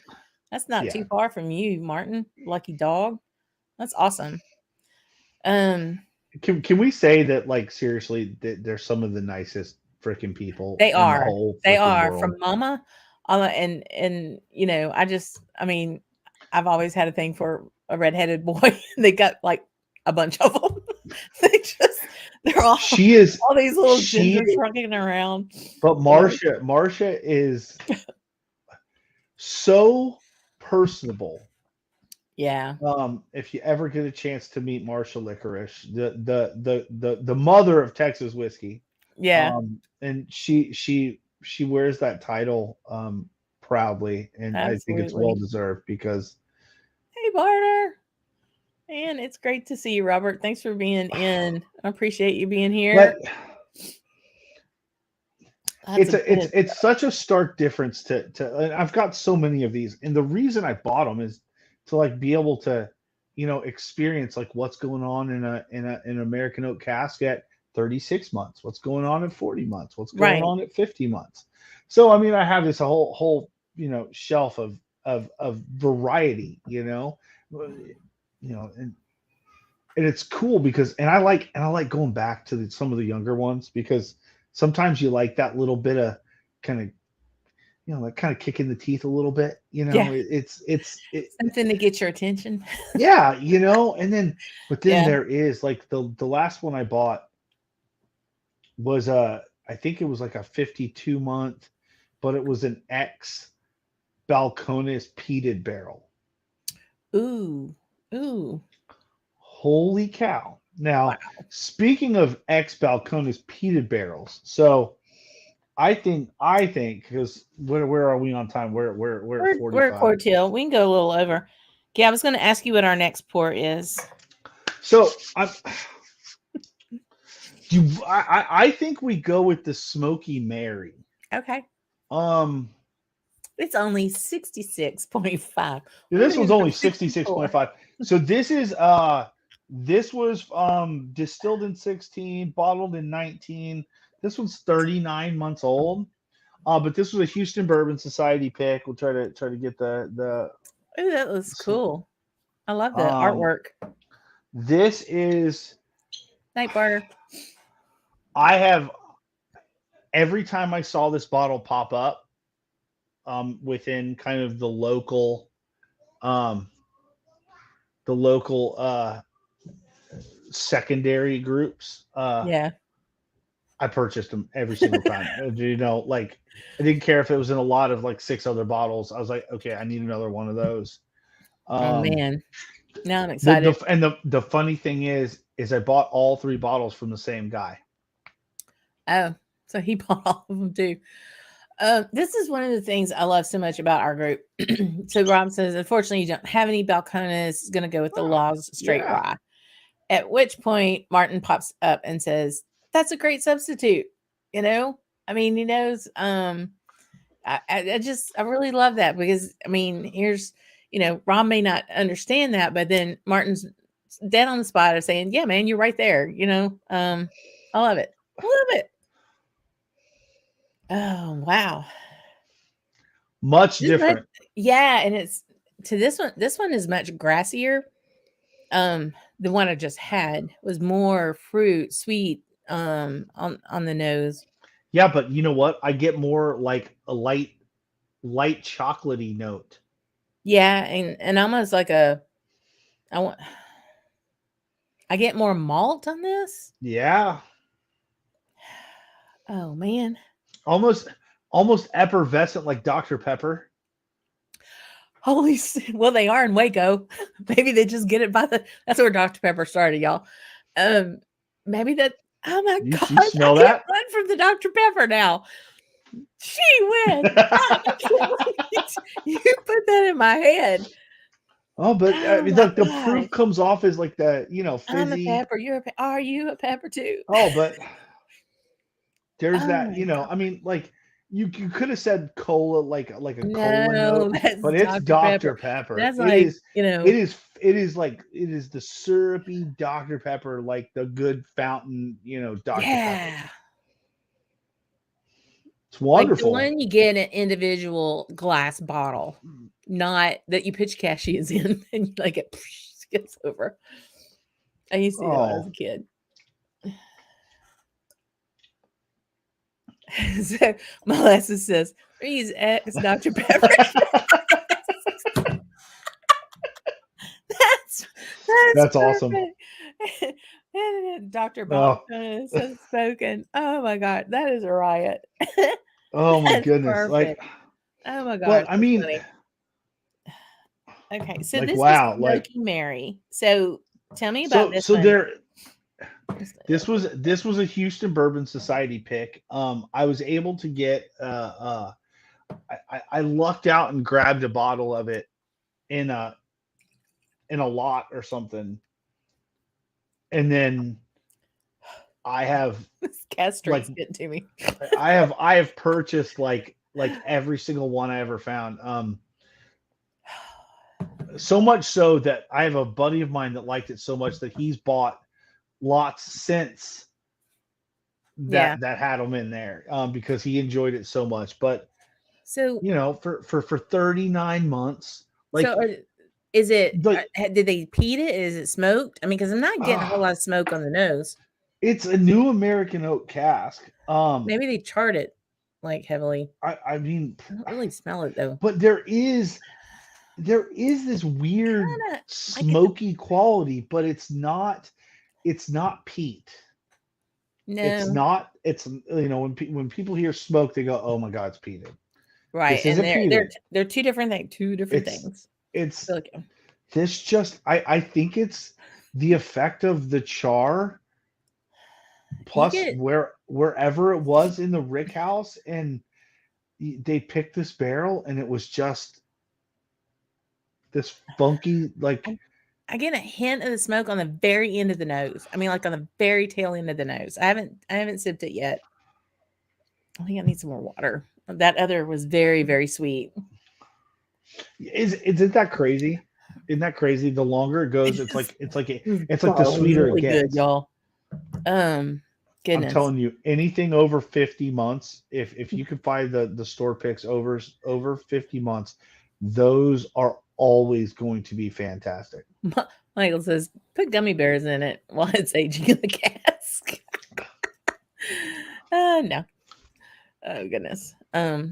That's not too Yeah. far from you, Martin. Lucky dog. That's awesome. Um, Can we say that like seriously that they're some of the nicest freaking people they in the are. whole They freaking are world? from Mama. And I mean, I've always had a thing for a redheaded boy. They got like a bunch of them. They're She is all these little she gingers running around. but I'm like, Marsha is so personable. yeah. If you ever get a chance to meet Marsha Licorice, the mother of Texas whiskey, Yeah, And she wears that title proudly, and I think it's well absolutely. deserved because Hey, Barter. Man, it's great to see you, Robert. Thanks for being in. I appreciate you being here. but Lots of good. it's such a stark difference to and I've got so many of these, and the reason I bought them is to like be able to experience like what's going on in an American oak cask at 36 months, what's going on at 40 months, what's going Right. on at 50 months. So I mean, I have this whole shelf of variety, and it's cool because and I like going back to some of the younger ones because sometimes you like that little bit of kind of like kind of kick in the teeth a little bit. Yeah. It Something to get your attention. yeah, and then but then Yeah. there is like the last one I bought was I think it was like a 52-month, but it was an ex Balcones peated barrel. Ooh. Ooh. Holy cow. Wow. Now, speaking of ex Balcones peated barrels, so I think because where are we on time? We're at We're at 45. Cortiel. We can go a little over. Yeah, I was going to ask you what our next pour is. So I think we go with the Smoky Mary. Okay. Um It's only 66.5. We're this going one's to go only 64. 66.5. So this was distilled in 16, bottled in 19. This one's 39 months old. But this was a Houston Bourbon Society pick. We'll try to get the Ooh, that looks cool. I love the um artwork. this is Night Barter. I have every time I saw this bottle pop up within kind of um the local secondary groups, Yeah. I purchased them every single time. Like I didn't care if it was in a lot of like 6 other bottles. I was like, okay, I need another one of those. Oh, Um, man. Now I'm the excited. the and the funny thing is I bought all 3 bottles from the same guy. Oh, so he bought all of them too. This is one of the things I love so much about our group. So Rob says, unfortunately, you don't have any Balcones. Is going to go with the Oh, Laws Straight yeah. Rye. At which point, Martin pops up and says, "That's a great substitute." You know, I mean, he knows. I really love that because I mean, here's Rob may not understand that, but then Martin's dead on the spot of saying, "Yeah, man, you're right there." I love it. I love it. Oh wow. Much This much, different. yeah, and it's to this one. This one is much grassier. The one I just had was more fruit, sweet, on the nose. Yeah, but you know what? I get more like a light chocolatey note. Yeah, and almost like I want. I get more malt on this. Yeah. Oh man. Almost almost effervescent like Dr. Pepper. Well, they are in Waco. Maybe they just get it by that's where Dr. Pepper started, y'all. Um, maybe that. Oh my You gosh, you I smell can't that? run from the Dr. Pepper now. She wins. I can't believe you put that in my head. Oh, but I Oh mean, my like the gosh. proof comes off as like the I'm a fizzy. pepper. Are you a pepper too? Oh, but there's Oh that. my god. I mean, like you could have said cola, like a cola No, note, that's but it's Dr. Pepper. Dr. Pepper. That's like, It is the syrupy Dr. Pepper, like the good fountain, Dr. Pepper. yeah. It's Like the wonderful. one you get in an individual glass bottle, not that you put your cashews in and you like it gets over. I used to do it when I was Oh, a kid. So Molasses says, "Please X Dr. Pepper." that's that's that's awesome. perfect. Dr. Oh, Balcones has spoken. Oh my god, that is a riot. oh my That's goodness. perfect. Oh my gosh, But I that's mean, funny. Okay, so like this is wow, like Smoky Mary. So tell me about so this so one. there This was a Houston Bourbon Society pick. I was able to get I lucked out and grabbed a bottle of it in a lot or something, and then I have This castrate's like getting to me. I have purchased like every single one I ever found. So much so that I have a buddy of mine that liked it so much that he's bought lots since Yeah. that had them in there because he enjoyed it so much. But So for 39 months, so like is it? like Did they peat it? Is it smoked? I mean, because I'm not getting a whole ah, lot of smoke on the nose. it's a new American oak cask. Maybe they charred it like heavily. I mean, I don't really smell it though. but there is this weird Kind of. I get the smoky quality, but it's not peat. It's no. not. It's when people hear smoke, they go, "Oh my God, it's peated." Right, This and isn't peated. they're two different things. Two different It's things. it's Feel like this just I think it's the effect of the char you plus get wherever it was in the rick house, and they picked this barrel, and it was just this funky like I get a hint of the smoke on the very end of the nose. I mean, like on the very tail end of the nose. I haven't sipped it yet. I think I need some more water. That other was very, very sweet. isn't that crazy? Isn't that crazy? The longer it goes, it's like it's like the God, it was sweeter it really good, gets. y'all. Um, I'm Goodness. telling you, anything over 50 months, if you can find the store picks over 50 months, those are always going to be fantastic. Michael says, put gummy bears in it while it's aging in the cask. No. Oh goodness. Oh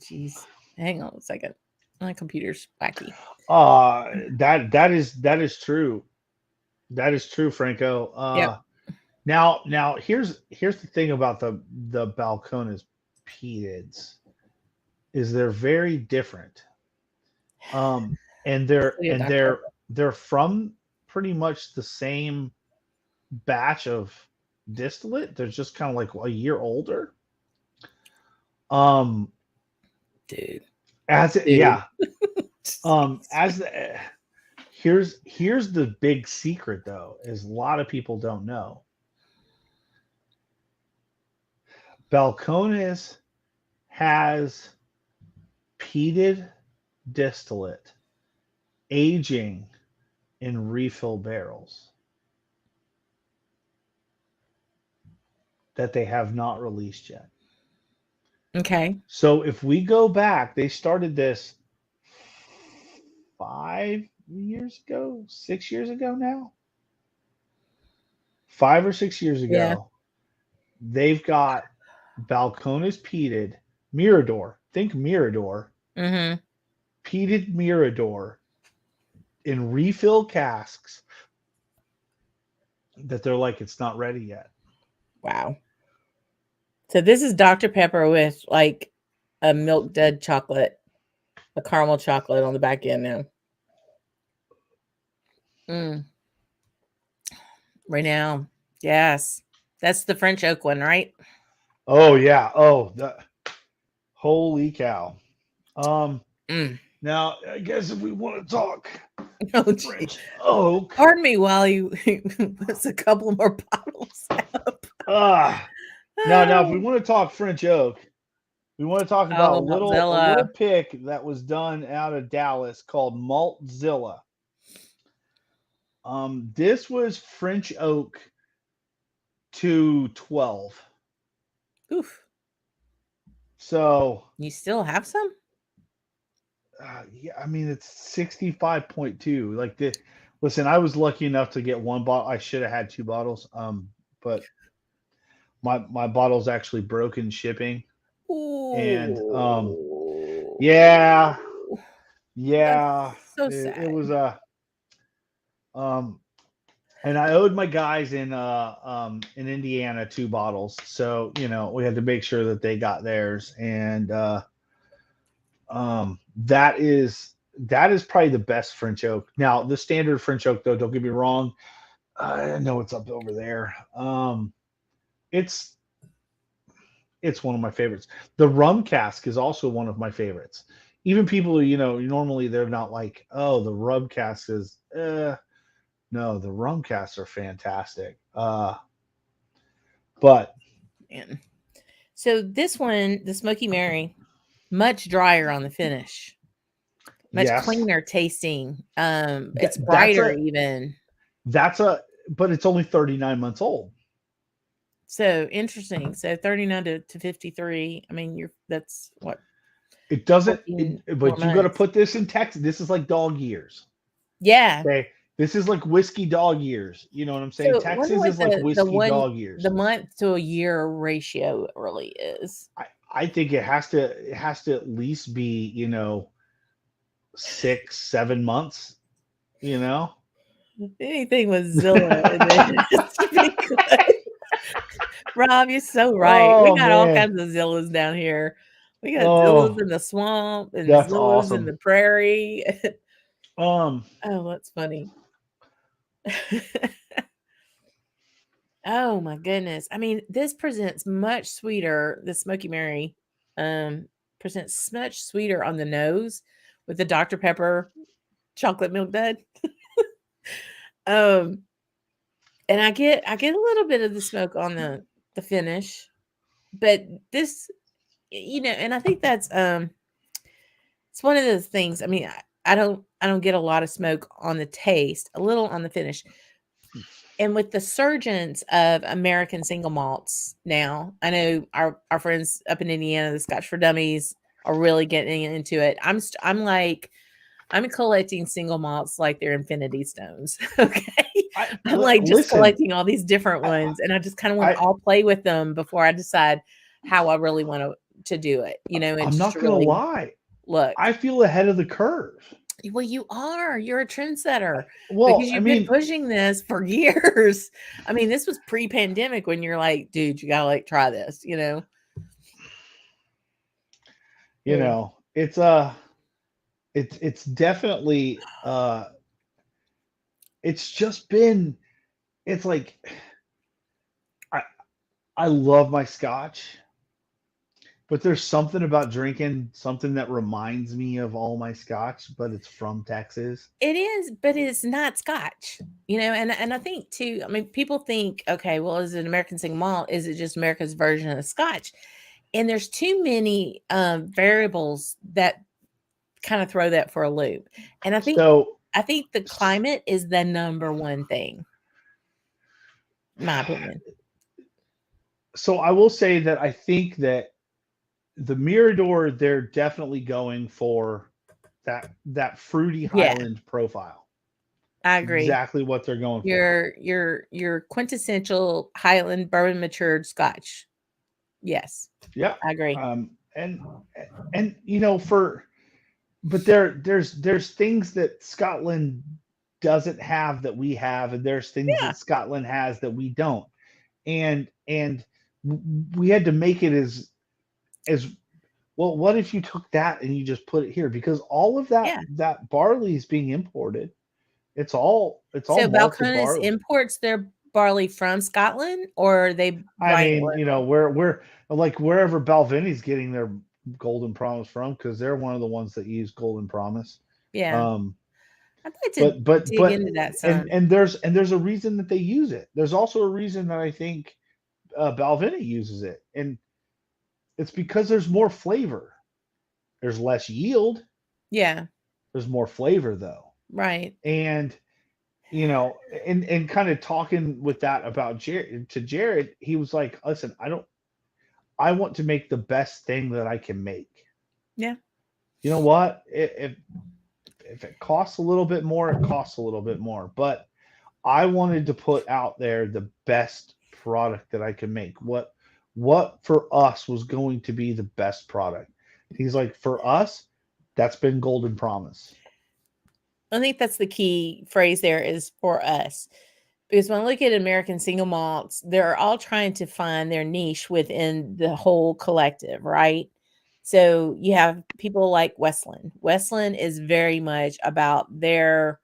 geez. Hang on a second. My computer's wacky. That is true. That is true, Franco. Yep. Now here's the thing about the Balcones peatids is they're very different. And they're Yeah, and Dr. they're Pepper. they're from pretty much the same batch of distillate. They're just kind of like a year older. Um, Dude. as it, Dude. yeah. As the here's the big secret though, is a lot of people don't know. Balcones has peated distillate aging in refill barrels that they have not released yet. Okay. So if we go back, they started this 5 years ago, 6 years ago now, 5 or 6 years Yeah. ago. They've got Balcones peated Mirador. Think Mirador, Mm-hmm. peated Mirador in refill casks that they're like it's not ready yet. Wow. So this is Dr. Pepper with like a milk dud chocolate, a caramel chocolate on the back end now. Mm. Right now. Yes. That's the French oak one, right? Oh yeah. Oh, holy cow. Um, Mm. Now I guess if we want to talk Oh, gee. French oak, Pardon me while you puts a couple more bottles up. ah, now if we want to talk French oak, we want to talk about Oh, a little Maltzilla. pick that was done out of Dallas called Maltzilla. This was French oak 212. Oof. So, You still have some? yeah, I mean it's 65.2. Like the listen, I was lucky enough to get one bottle. I should have had two bottles. But my bottle's actually broken shipping, and Ooh. yeah, That's yeah, so it sad. was um and I owed my guys in Indiana two bottles, so we had to make sure that they got theirs, and that is probably the best French oak. Now the standard French oak, though, don't get me wrong, I know it's up over there. It's it's one of my favorites. The rum cask is also one of my favorites. Even people who, normally they're not like, oh, the rum cask is no, the rum casks are fantastic. But And so this one, the Smoky Mary, much drier on the finish, much yes, cleaner tasting. that, It's that's brighter a even. that's a but it's only 39 months old. So interesting. So 39 to 53. I mean, that's what, It doesn't 14 more but you got to months. put this in Texas. This is like dog years. Yeah. Okay. This is like whiskey dog years. You know what I'm saying? So I wonder Texas what is like the whiskey one dog years. the month to a year ratio really is. I think it has to at least be, 6, 7 months, you know? Anything with Zilla in it has to be good. Rob, you're so right. We Oh got all man. kinds of Zillas down here. We got Zillas Oh, in the swamp and that's Zillas in awesome. the prairie. Um, Oh, that's funny. Oh my goodness. I mean, this presents much sweeter. The Smoky Mary um presents much sweeter on the nose with the Dr. Pepper chocolate milk dud. Um and I get a little bit of the smoke on the finish, but this and I think that's it's one of those things. I mean, I don't get a lot of smoke on the taste, a little on the finish. And with the surgence of American single malts now, I know our friends up in Indiana, the Scotch for Dummies, are really getting into it. I'm collecting single malts like they're infinity stones. Okay. I'm like just listen, collecting all these different I, ones and I just kind of want to I all play with them before I decide how I really want to do it, and I'm just not to gonna really lie. look. I feel ahead of the curve. Well, you are. You're a trendsetter Well, because I you've been mean, pushing this for years. I mean, this was pre-pandemic when you're like, dude, you gotta like try this. you Mm. know, it's definitely it's just been it's like I I love my scotch, but there's something about drinking something that reminds me of all my scotch, but it's from Texas. It is, but it's not Scotch, and I think too. I mean, people think, okay, well, is it American single malt? Is it just America's version of Scotch? And there's too many variables that kind of throw that for a loop. And So I think the climate is the number one thing, in my opinion. so I will say that I think that the Mirador, they're definitely going for that fruity Yeah, Highland profile. I It's agree. exactly what they're going for. Your quintessential Highland bourbon matured Scotch. Yes, Yeah. I agree. And for but there's things that Scotland doesn't have that we have, and there's things Yeah, that Scotland has that we don't. And we had to make it as well. What if you took that and you just put it here? Because all of that yeah. that barley is being imported. It's all So malted Balcones barley. imports their barley from Scotland, or they I buy it mean, local? we're like wherever Balvini's getting their Golden Promise from, because they're one of the ones that use Golden Promise. Yeah, Um, I'd like to dig but into that and some. and there's a reason that they use it. There's also a reason that I think Balvenie uses it, and it's because there's more flavor. There's less yield. Yeah, There's more flavor though, right. and you know, and kind of talking with that about Jared, he was like, "Listen, I want to make the best thing that I can make. Yeah. You know what? If it costs a little bit more, it costs a little bit more. But I wanted to put out there the best product that I can make. What for us was going to be the best product? He's like, for us, that's been Golden Promise. I think that's the key phrase there is for us. Because when I look at American single malts, they're all trying to find their niche within the whole collective, right? So you have people like Westland. Westland is very much about their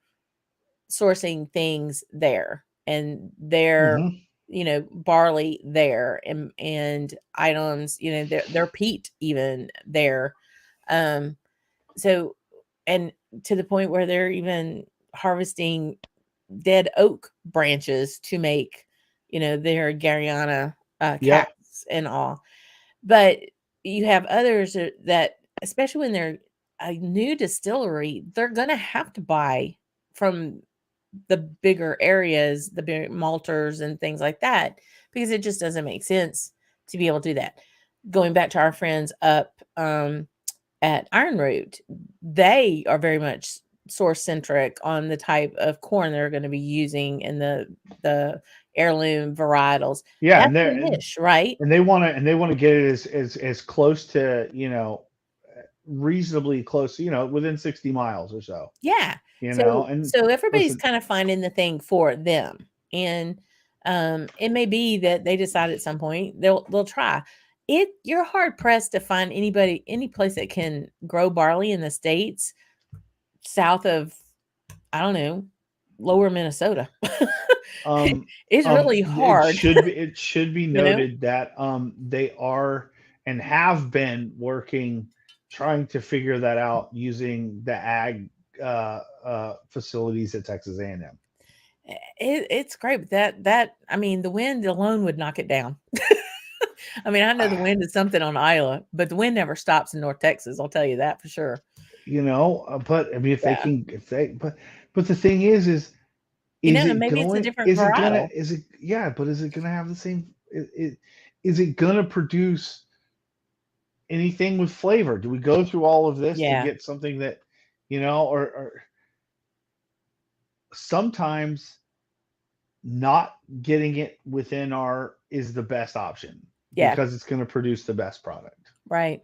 sourcing things there. and their, Mm-hmm. barley there, and items, their peat even there. Um, so, and to the point where they're even harvesting dead oak branches to make, their Gariana Yeah. casks and all. But you have others that, especially when they're a new distillery, they're going to have to buy from the bigger areas, the big malters and things like that, because it just doesn't make sense to be able to do that. Going back to our friends up at Iron Root, they are very much source centric on the type of corn they're going to be using and the heirloom varietals. Yeah. That's a niche, right? And they want to get it as close to, reasonably close, within 60 miles or so, Yeah. So and so everybody's listen, kind of finding the thing for them. And it may be that they decide at some point they'll try. You're hard pressed to find any place that can grow barley in the States south of, I don't know, lower Minnesota. um It's really hard, it should be you know? noted that they are and have been working trying to figure that out using the ag facilities at Texas A&M. It's great, but that I mean, the wind alone would knock it down. I mean, I know the wind is something on Iowa, but the wind never stops in North Texas. I'll tell you that for sure. But I mean, if they Yeah. can, if they, but the thing is And it maybe it's a going, different varietal. is it, yeah, but is it gonna have the same, is it gonna produce anything with flavor? Do we go through all of this to Yeah. get something that, or sometimes not getting it within our is the best option Yeah. because it's going to produce the best product. Right.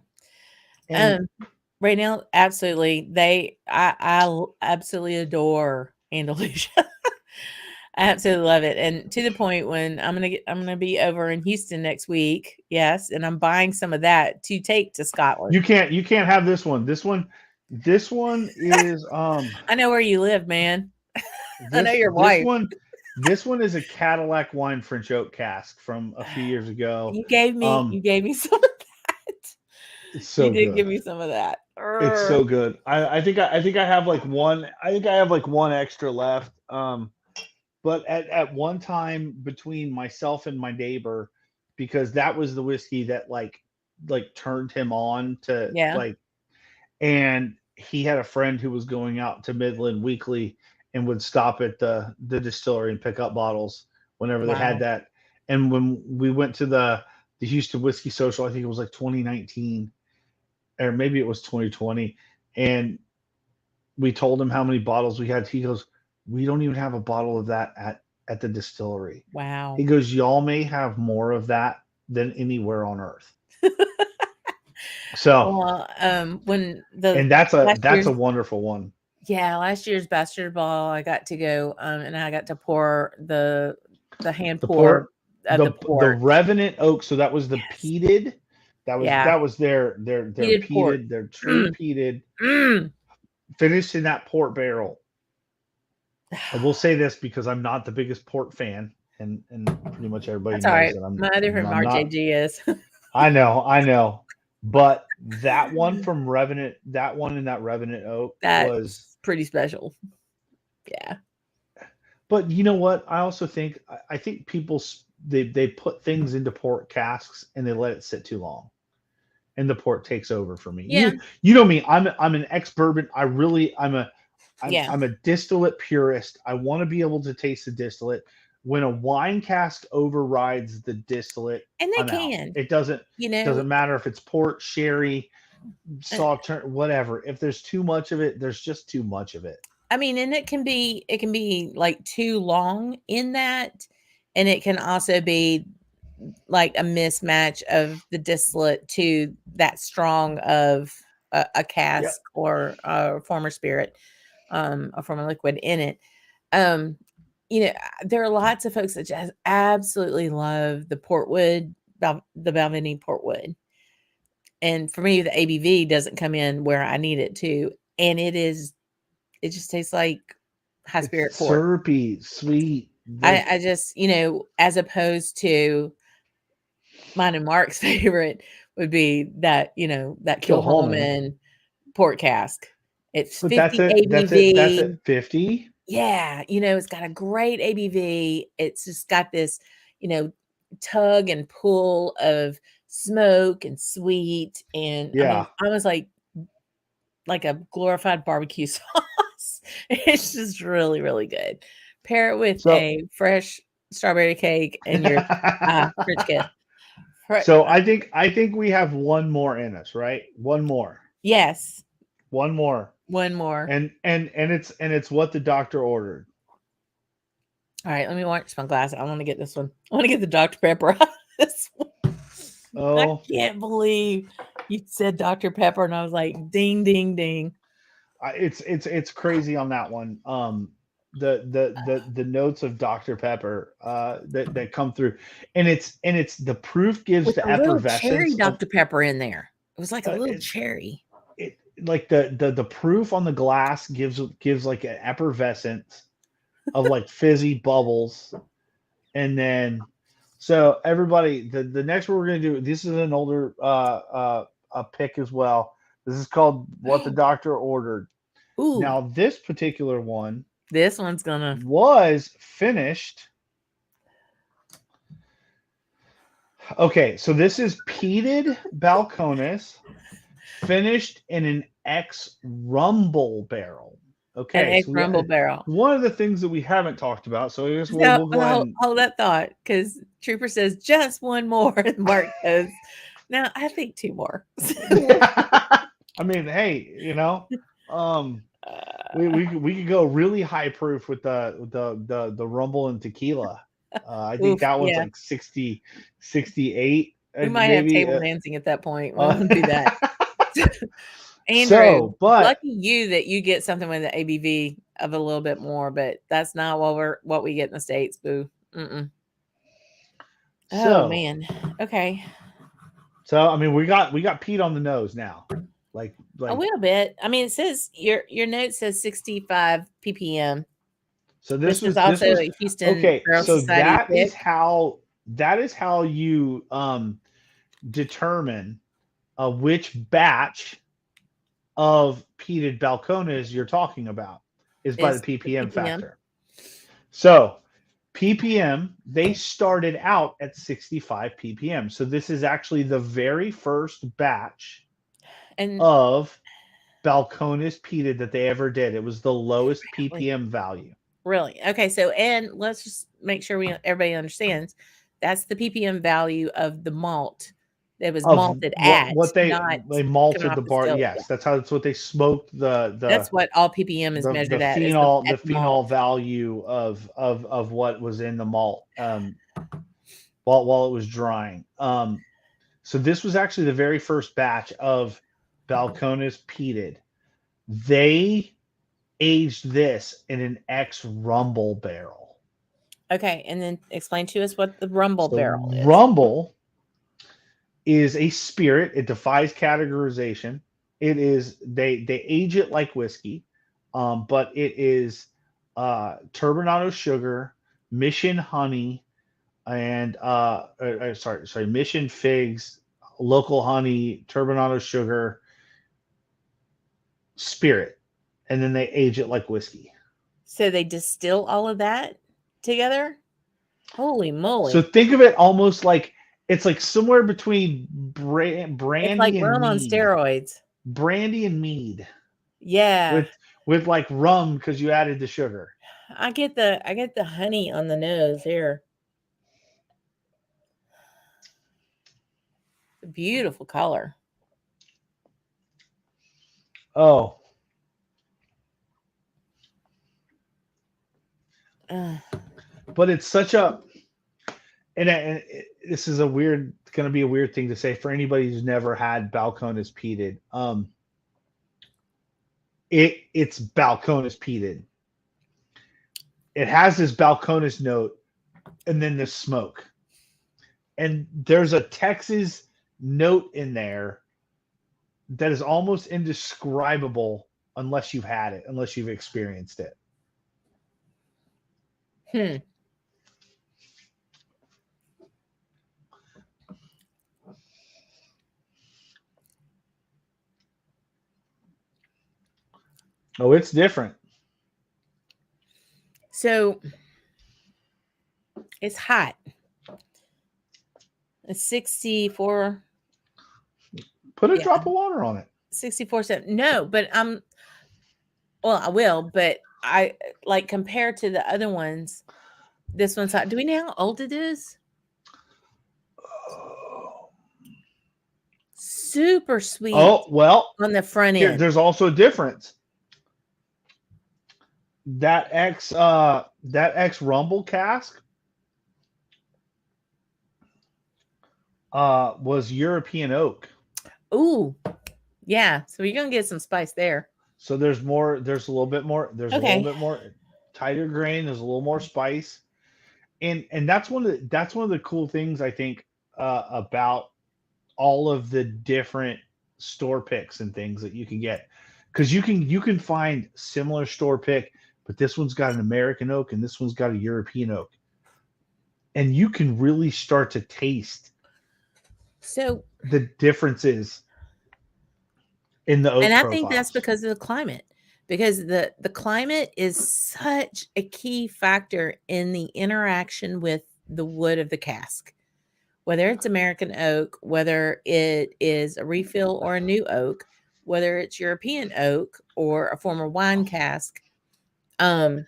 And Um, right now, absolutely. Absolutely adore Andalusia. I absolutely love it. And to the point when I'm gonna be over in Houston next week. Yes, and I'm buying some of that to take to Scotland. you can't have this one. This one is I know where you live, man. I know this your wife. this one is a Cadillac wine French oak cask from a few years ago. You gave me some of that. It's You so did give good. me some of that. It's Urgh. so good. I think I have like one. I think I have like one extra left. But at one time between myself and my neighbor, because that was the whiskey that like turned him on to Yeah. like, and he had a friend who was going out to Midland weekly and would stop at the distillery and pick up bottles whenever they had Wow. that. And when we went to the Houston Whiskey Social, I think it was like 2019 or maybe it was 2020, and we told him how many bottles we had. He goes, "We don't even have a bottle of that at the distillery." He Wow. goes, "Y'all may have more of that than anywhere on earth." So, Well, when the and last that's year's a wonderful one. last year's bastard ball, I got to go, and I got to pour the hand The pour port, of the the port. Revenant oak. So that was the Yes. peated. Yeah. That was their Heated port. peated, their true Mm, peated, mm. finished in that port barrel. I will say this because I'm not the biggest port fan, and pretty much everybody That's all knows right. that My other friend I'm not. RJG is. I know. But that one from Revenant, that one in that Revenant Oak was. That's pretty special. Yeah. But you know what? I also think I think people they put things into port casks and they let it sit too long, and the port takes over for me. Yeah. You know me. I'm an ex bourbon. Yeah. I'm a distillate purist. I want to be able to taste the distillate. When a wine cask overrides the distillate, And they I'm out. can, It you know, doesn't matter if it's port, sherry, uh, sauterne, whatever. If there's too much of it, there's just too much of it. I mean, and it can be like too long in that, and it can also be like a mismatch of the distillate to that strong of a Yeah. cask or a former spirit, a former liquid in it. Um, there are lots of folks that just absolutely love the portwood, the Balvenie portwood. And for me, the ABV doesn't come in where I need it to. And it just tastes like high It's spirit port. syrupy, sweet. Like, I just, as opposed to mine and Mark's favorite would be that Kilholman. Kilholman port cask. It's But that's 50 it. That's ABV. it. 50. Yeah, it's got a great ABV. It's just got this, you know, tug and pull of smoke and sweet. And I mean, Yeah. almost like a glorified barbecue sauce. It's just really, really good. Pair it with So a fresh strawberry cake and your French kiss. so I think we have one more in us, right? One more. Yes, One more. one more. And it's what the doctor ordered. All right, let me watch my glass. I want to get this one. I want to get the Dr. Pepper out of this one. I Oh, can't believe you said Dr. Pepper, and I was like, ding, ding, ding. it's crazy on that one. The notes of Dr. Pepper that come through, and it's the proof gives With the a little cherry effervescence of Dr. Pepper in there. It was like a little it, cherry. it like the proof on the glass gives like an effervescence of like fizzy bubbles. And then, so everybody, the next one we're gonna do, this is an older a pick as well. This is called What the Doctor Ordered. Ooh, Now, this particular one this one's gonna. was finished. Okay, so this is peated Balcones, finished in an ex rumble barrel. An Okay, egg so rumble barrel. one of the things that we haven't talked about, so I guess we'll, So we'll go ahead and hold that thought, because Trooper says just one more. And Mark goes, "No, I think two more." I mean, hey, we could go really high proof with the rumble and tequila. I think Oof, that one's yeah. like 60, 68, We and might have maybe. table dancing at that point. We Uh, won't do that. Andrew, but lucky you that you get something with the ABV of a little bit more, but that's not what we get in the States, boo. Mm-mm. Oh so man. Okay. so I mean, we got Pete on the nose now, A like little bit. I mean, it says your note says 65 ppm. so. This This is was this also was a Houston okay. Barrel So Society that is pick. how you determine which batch of peated Balcones you're talking about is by the Is the ppm ppm. factor. So ppm, they started out at 65 ppm. So this is actually the very first batch And of Balcones peated that they ever did. It was the lowest really, ppm value. really. Okay, so and let's just make sure everybody understands that's the ppm value of the malt that was Of malted what not they coming malted off the the bar. still. Yes, that's what they smoked That's what all ppm is the measured at, is the phenol at the malt. value of what was in the malt while it was drying. So this was actually the very first batch of Balcones peated. They aged this in an ex rumble barrel. Okay, and then explain to us what the rumble So barrel is. rumble is a spirit. It defies categorization. It is they age it like whiskey, but it is turbinado sugar, mission honey, and sorry, mission figs, local honey, turbinado sugar, spirit, and then they age it like whiskey. So they distill all of that together? Holy So moly. think of it almost like it's like somewhere between It's like brandy and rum on mead, steroids. brandy and mead Yeah. with like rum because you added the sugar. I get the honey on the nose here. Beautiful color. Oh, Uh, but it's such a this is going to be a weird thing to say for anybody who's never had Balcones peated. It's Balcones peated. It has this Balcones note, and then this smoke, and there's a Texas note in there that is almost indescribable unless you've had it, unless you've experienced it. hmm. Oh, it's different. So it's hot. It's 64. Put a Yeah, drop of water on it. 64 cents. No, but well, I will, but I like compared to the other ones, this one's hot. Do we know how old it is? Super sweet Oh, well, on the front here, end. there's also a difference. That X Rumble cask was European oak. Ooh, yeah. So you're gonna get some spice there. So there's more, there's a little bit more, there's a little Okay. bit more tighter grain, there's a little more spice. And that's one of the cool things I think about all of the different store picks and things that you can get. Because you can find similar store pick, but this one's got an American oak and this one's got a European oak. And you can really start to taste So, the differences in the and oak I think that's profiles. because of the climate. Because the climate is such a key factor in the interaction with the wood of the cask. Whether it's American oak, whether it is a refill or a new oak, whether it's European oak or a former wine cask, um,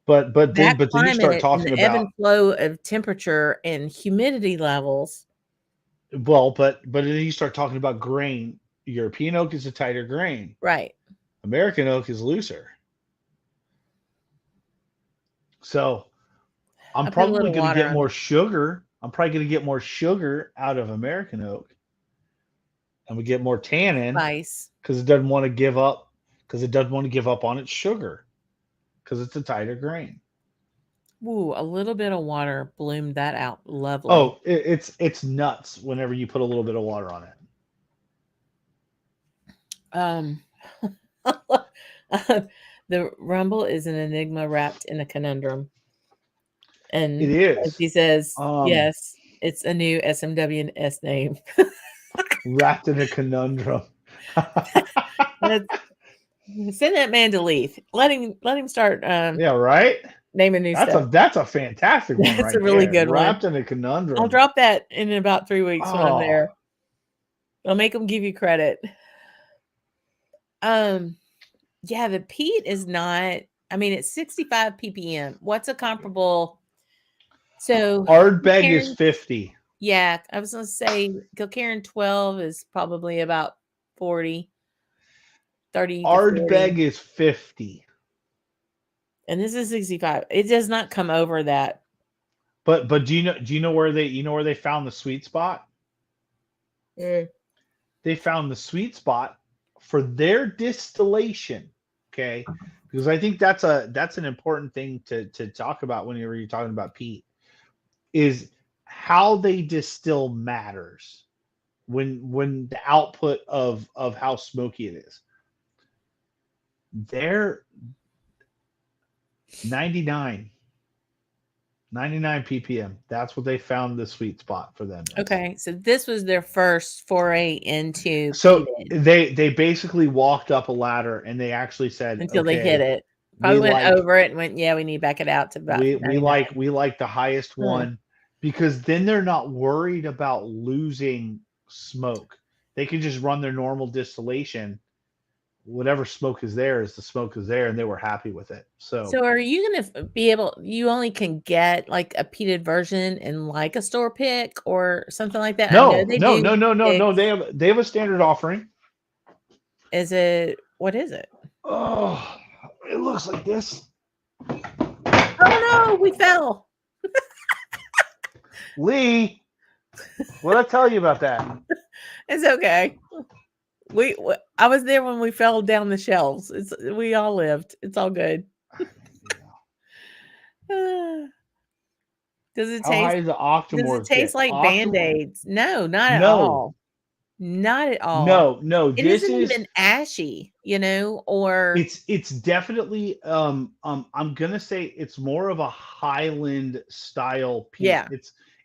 that But then you start climate and talking the ebb and about, flow of temperature and humidity levels. well, but then you start talking about grain. European oak is a tighter grain. Right. American oak is looser. So I'm I put a probably little going to water get on more it. sugar. I'm probably going to get more sugar out of American oak. And we get more tannin Spice. because it doesn't want to give up because it doesn't want to give up on its sugar because it's a tighter grain. Ooh, a little bit of water bloomed that out. Lovely. Oh, it's nuts whenever you put a little bit of water on it. Um, the rumble is an enigma wrapped in a conundrum. It And as is he says, um, yes, it's a new SMWS name. wrapped in a conundrum. Let's send that man to Leith. Let him start Yeah, right. naming new stuff. That's a fantastic one That's a right really there. good one. Wrapped in a I'll conundrum. drop that in about 3 weeks when I'm Oh, there. I'll make them give you credit. Um, yeah, the peat is not. I mean, it's 65 ppm. What's a comparable? So, Ardbeg is Karen, 50. yeah, I was gonna say Kilkerran 12 is probably about 40, 30 to 40, Ardbeg is 50. and this is 65. It does not come over that. But do you know where they found the sweet spot? Mm. They found the sweet spot for their distillation. Okay, because I think that's an important thing to talk about whenever you're talking about peat is how they distill matters when the output of how smoky it is. They're 99 99 ppm. That's what they found the sweet spot for them is. Okay, so this was their first foray into So peated they basically walked up a ladder and they actually said, until they hit okay, it. we Probably went like over it and went, yeah, we need to back it out to about we 99. like we like the highest Hmm. one because then they're not worried about losing smoke. They can just run their normal distillation. Whatever smoke is there is the smoke is there, and they were happy with it. So So are you gonna be able? You only can get like a peated version in like a store pick or something like that. I know no, they no, do no, no, no, no. picks. They have a standard offering. Is it what is it? Oh, it looks like this. Oh no, we fell. Lee, what I tell you about that? It's okay. I was there when we fell down the shelves. We all lived. It's all good. Does it How high taste does the does it octomores taste get? like Octomore? Band-Aids? No, not at No, all. Not at all. no, no. It This isn't is even ashy, or it's definitely I'm gonna say it's more of a Highland style peat. yeah,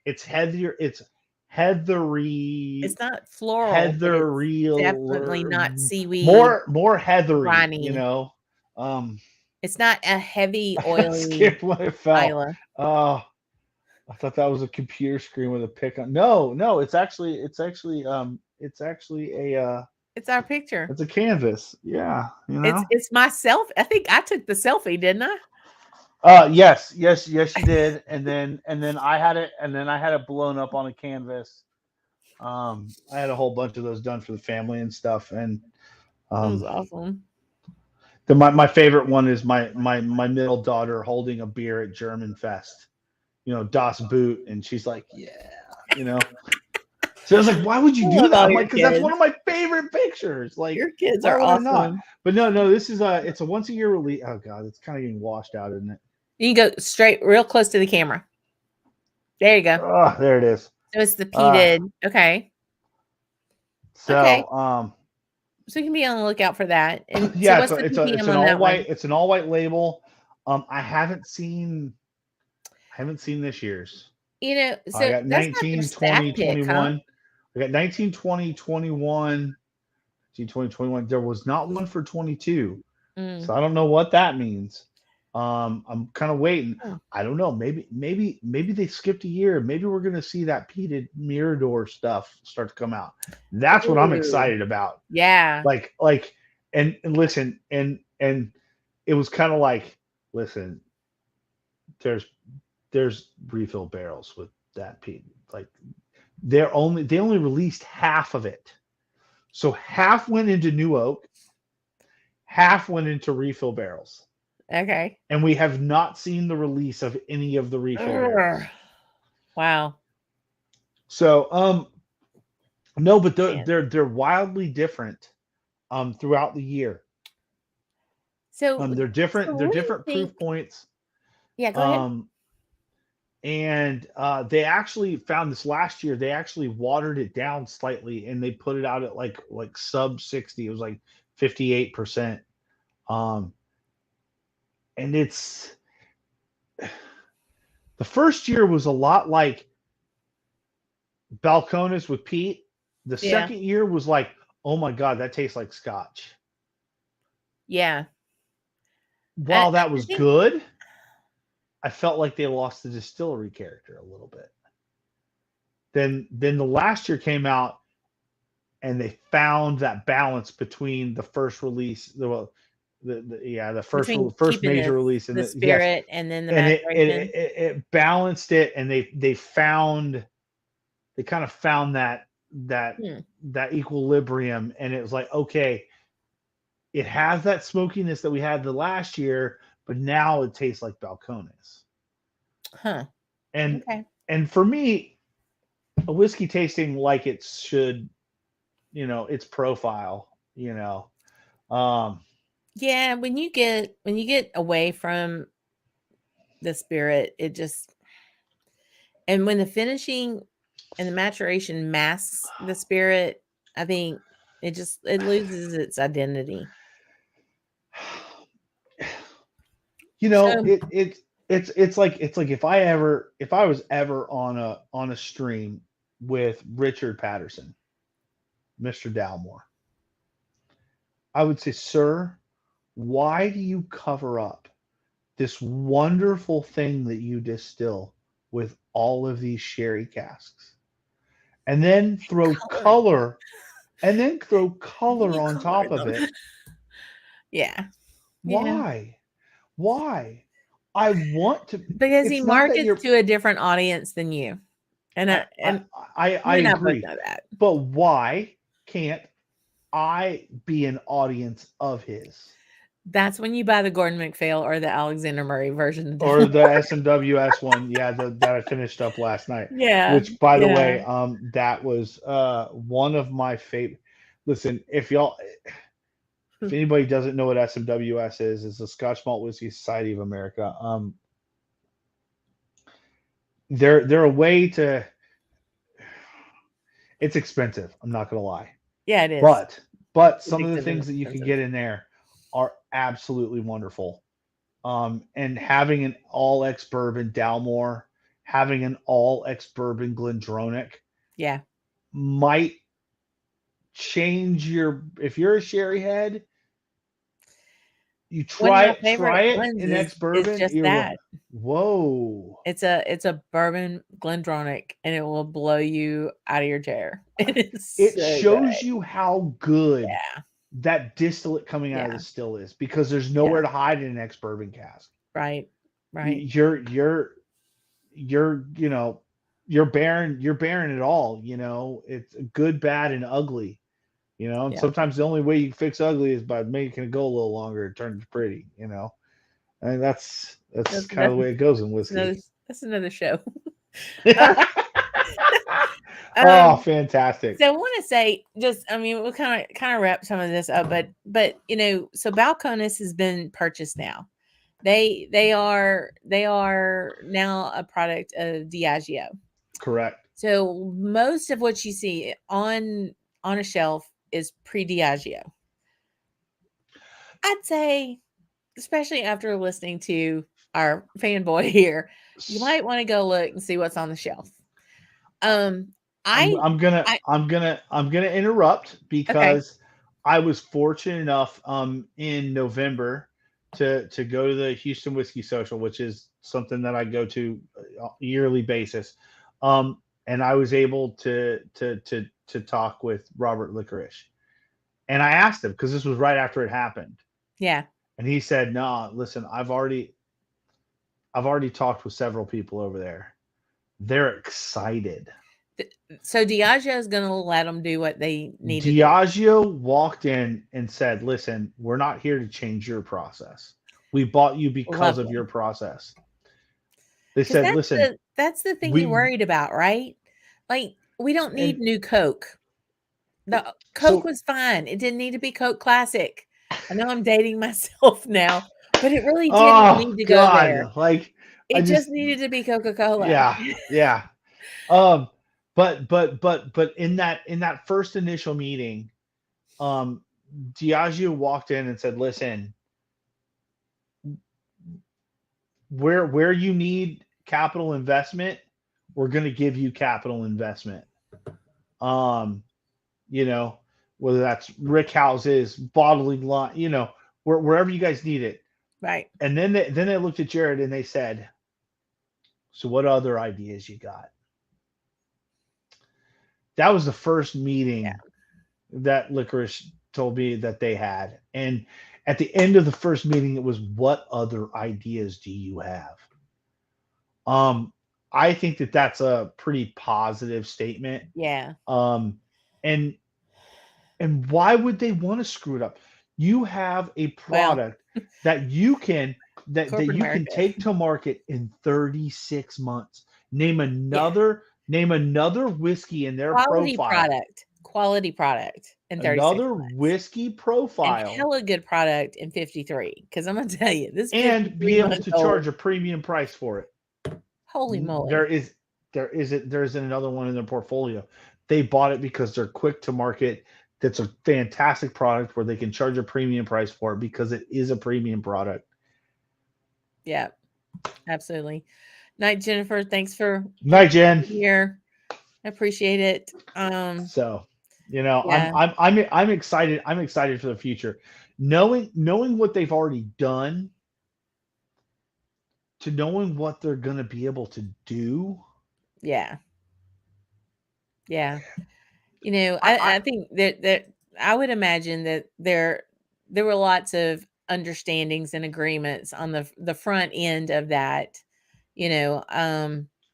It's heavier, it's heathery, it's not floral, but it's heathery, definitely not seaweed, more heathery, briny. It's not a heavy, I got oily scared when I fell. Isla. Oh, I thought that was a computer screen with a pic on. No, no, it's actually It's our picture. it's a canvas. Yeah, you know. It's myself. I think I took the selfie, didn't I? Yes, yes, yes, you did. And then I had it blown up on a canvas. I had a whole bunch of those done for the family and stuff. And It was um, awesome. my favorite one is my middle daughter holding a beer at German Fest. Das Boot, and she's like, yeah, you know. So I was like, why would I you do love that? all I'm your like, because that's one of kids. my favorite pictures. Like, Your kids why are would I not? awesome. But no, this is it's a once a year release. Oh god, it's kind of getting washed out, isn't it? You can go straight, real close to the camera. There you go. Oh, there it is. So it's the Uh, peated. Okay. Okay. so So you can be on the lookout for that. And so yeah, what's the it's ppm an on all that white one? it's an all white label. I haven't seen this year's. I So got that's not their 19, staff 20, pick, huh? 21. I got 19, 20, 21. 20, 21. There was not one for 22. So Mm. I don't know what that means. I'm kind of waiting. Oh. I don't know. Maybe they skipped a year. Maybe we're gonna see that peated Mirador stuff start to come out. That's what I'm Ooh. excited about. Yeah. Like, and listen, and it was kind of like, listen, there's refill barrels with that peat. Like, they only released half of it. So half went into new oak, half went into refill barrels. Okay. And we have not seen the release of any of the refill barrels. Urgh. Wow. So no, but they're Man. they're they're wildly different throughout the year. So They're what do you different think? proof points. Yeah, go ahead. Um and they actually found this last year. They actually watered it down slightly, and they put it out at like sub 60. It was like 58%. Um and it's the first year was a lot like Balcones with Pete. The Yeah. second year was like, oh my god, that tastes like Scotch. Yeah. While that I was think good, I felt like they lost the distillery character a little bit. Then the last year came out, and they found that balance between the first release, the between first keeping major release, and the yes, spirit and then the and maturation. it balanced it, and they kind of found that Hmm. that equilibrium, and it was like, okay, it has that smokiness that we had the last year, but now it tastes like Balcones. Huh. And Okay. and for me, a whiskey tasting like it should, its profile, Um Yeah, when you get away from the spirit, it just and when the finishing and the maturation masks the spirit, I think it loses its identity. So it's like if I was ever on a stream with Richard Patterson, Mr. Dalmore, I would say, sir, why do you cover up this wonderful thing that you distill with all of these sherry casks, and then throw coloring. color You on color top of them. it? Yeah. Yeah. Why? I want to. Because he It's not that markets you're. to a different audience than you. And I I I and I you and I both agree, know that. but why can't I be an audience of his, That's when you buy the Gordon MacPhail or the Alexander Murray version of or Down. the SMWS one? Yeah, that I finished up last night. Yeah. Which, by the Yeah. way, that was one of my favorite. Listen, if anybody doesn't know what SMWS is, it's the Scotch Malt Whiskey Society of America. They're a way to. It's expensive. I'm not gonna lie, Yeah, it is. but some of the Addictive and things that you can expensive. get in there are absolutely wonderful. And having an all ex bourbon Dalmore, having an all ex bourbon Glendronach Yeah. might change your. If you're a sherry head, You One of try my it, favorite try it ones in ex is bourbon. just You're going, that. whoa. It's a bourbon glendronach, and it will blow you out of your chair. It is It so shows good. you how good Yeah, that distillate coming out of the yeah, still is because there's yeah. nowhere to hide in an ex bourbon cask. Right, right. You're you're bearing it all. It's good, bad, and ugly. And Yeah, sometimes the only way you fix ugly is by making it go a little longer and turn it pretty. And that's that's kind of that's the way it goes in that's another whiskey. that's another show. Uh, Oh, um, fantastic. so I want to say, just I mean, we'll kind of wrap some of this up, but so Balcones has been purchased now. They are now a product of Diageo. Correct. So most of what you see on a shelf is pre-Diageo. I'd say, especially after listening to our fanboy here, you might want to go look and see what's on the shelf. Um, I'm I, I'm gonna I, I'm gonna I'm gonna interrupt okay, because I was fortunate enough in November to go to the Houston Whiskey Social, which is something that I go to yearly basis. And I was able to talk with Robert Licorice. And I asked him because this was right after it happened. yeah. And he said, "No, listen, I've already talked with several people over there. They're excited." So Diageo is going to let them do what they need to do. Diageo walked in and said, "Listen, we're not here to change your process. We bought you because of your Lovely, process." They because said, "Listen, that's the thing you we worried about, right? Like we don't need and new Coke. The Coke so was fine. It didn't need to be Coke Classic. I know I'm dating myself now, but it really didn't oh need to go there. God, like I It just just needed to be Coca-Cola. yeah, yeah. Um, but in that first initial meeting, um, Diageo walked in and said, "Listen, where you need capital investment, we're going to give you capital investment." Um, you know, whether that's rick houses, bottling line, wherever you guys need it. Right. And then they looked at Jared and they said, "So what other ideas you got?" That was the first Yeah. meeting that Licorice told me that they had. And at the end of the first meeting, it was, "What other ideas do you have?" Um, I think that that's a pretty positive statement. Yeah. Um, and And why would they want to screw it up? You have a Well, product that you can that corporate you can America. take to market in 36 months. Name Yeah. another whiskey in their profile. Quality product in 36 Another months. whiskey And profile hella good product in 53. Because I'm gonna tell you, this and 53 be able month to old, charge a premium price for it. holy There moly. is there isn't another one in their portfolio. They bought it because they're quick to market. That's a fantastic product where they can charge a premium price for it because it is a premium product. Yeah, absolutely. Night, Jennifer. Night, Thanks for Jen. being here. I appreciate it. So, I'm Yeah, I'm I'm I'm excited. I'm excited for the future, knowing what they've already done to knowing what they're gonna be able to do. yeah, yeah. I, I I think that I would imagine that there were lots of understandings and agreements on the front end of that, you know,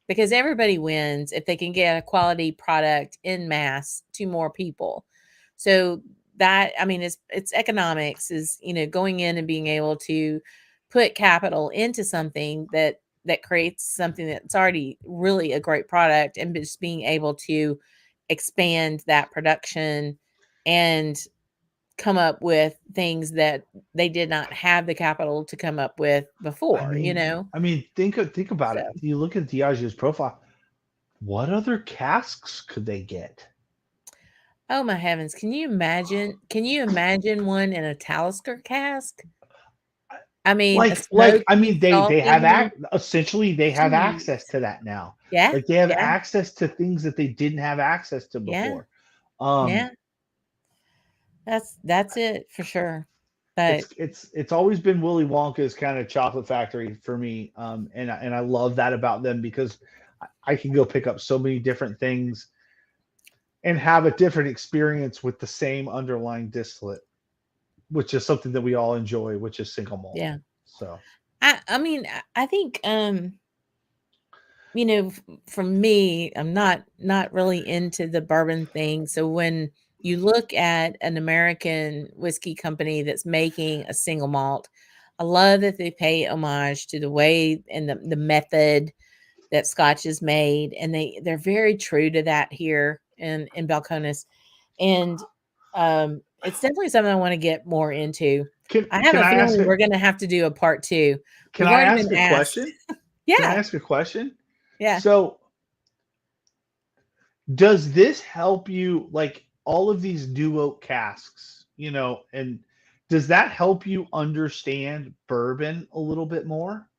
because everybody wins if they can get a quality product in mass to more people. So that I mean, it's economics is going in and being able to put capital into something that creates something that's already really a great product and just being able to expand that production and come up with things that they did not have the capital to come up with I before, mean, think about So, it. You look at Diageo's profile. What other casks could they get? oh my heavens, can you imagine one in a Talisker cask? I mean, a I smoky, mean, they have salty, essentially they have access jeez. to that now. Yeah, Like they have yeah, access to things that they didn't have access to yeah, before. Um, yeah. That's it for sure. But It's always been Willy Wonka's kind of chocolate factory for me, and I love that about them because I can go pick up so many different things and have a different experience with the same underlying distillate, which is something that we all enjoy, which is single malt. yeah, So I mean, I think for me, I'm not really into the bourbon thing. So when you look at an American whiskey company that's making a single malt, I love that they pay homage to the way and the method that Scotch is made, and they're very true to that here in Balcones, and it's definitely something I want to get more into. I have can a I ask feeling a we're going to have to do a part two. can We've I already been ask a asked. question? Can I Yeah, ask a question? yeah. So does this help you like all of these new oak casks, and does that help you understand bourbon a little bit more?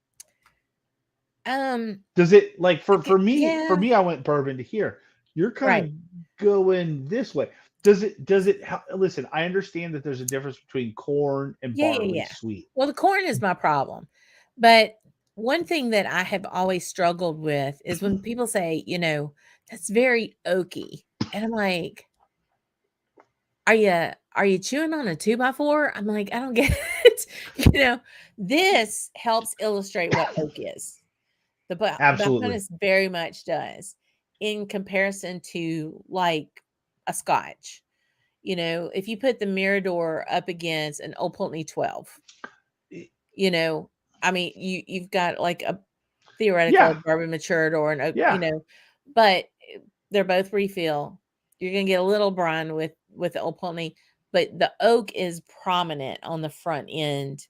Um, Does it like for me for yeah, me I went bourbon to here. You're kind right. of going this way. Does it listen, I understand that there's a difference between corn and Yeah, yeah, barley yeah. sweet. Well, the corn is my problem. But one thing that I have always struggled with is when people say, that's very oaky. And I'm like, are you chewing on a 2 by 4? I'm like, I don't get it. This helps illustrate what oak is. The Absolutely. Balcones very much does in comparison to like a Scotch. If you put the Mirador up against an Old Pulteney 12, you know, I mean, you've got like a theoretical Yeah. bourbon matured or an oak, Yeah. but they're both refill. You're gonna get a little brine with the Old Pulteney, but the oak is prominent on the front end.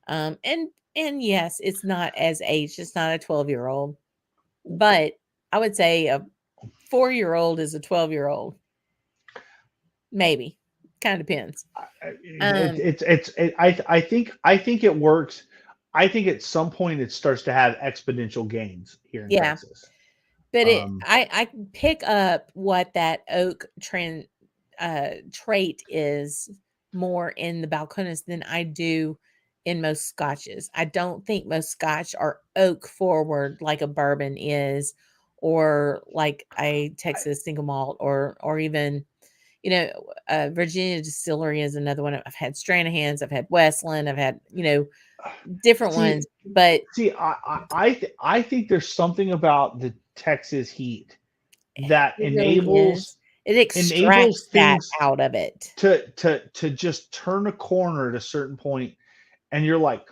And yes, it's not as aged. It's not a 12-year-old, but I would say a 4-year-old is a 12-year-old, maybe. Kind of depends. Um, I think it works. I think at some point it starts to have exponential gains here in yeah, Texas. but Um, I can pick up what that oak trait is more in the Balcones than I do in most scotches. I don't think most scotch are oak forward like a bourbon is, or like a Texas single malt, or even Virginia Distillery is another one. I've had Stranahan's, I've had Westland, I've had different see, ones, but I think there's something about the Texas heat that it really is. It enables extracts that things out of it. to just turn a corner at a certain point, and you're like,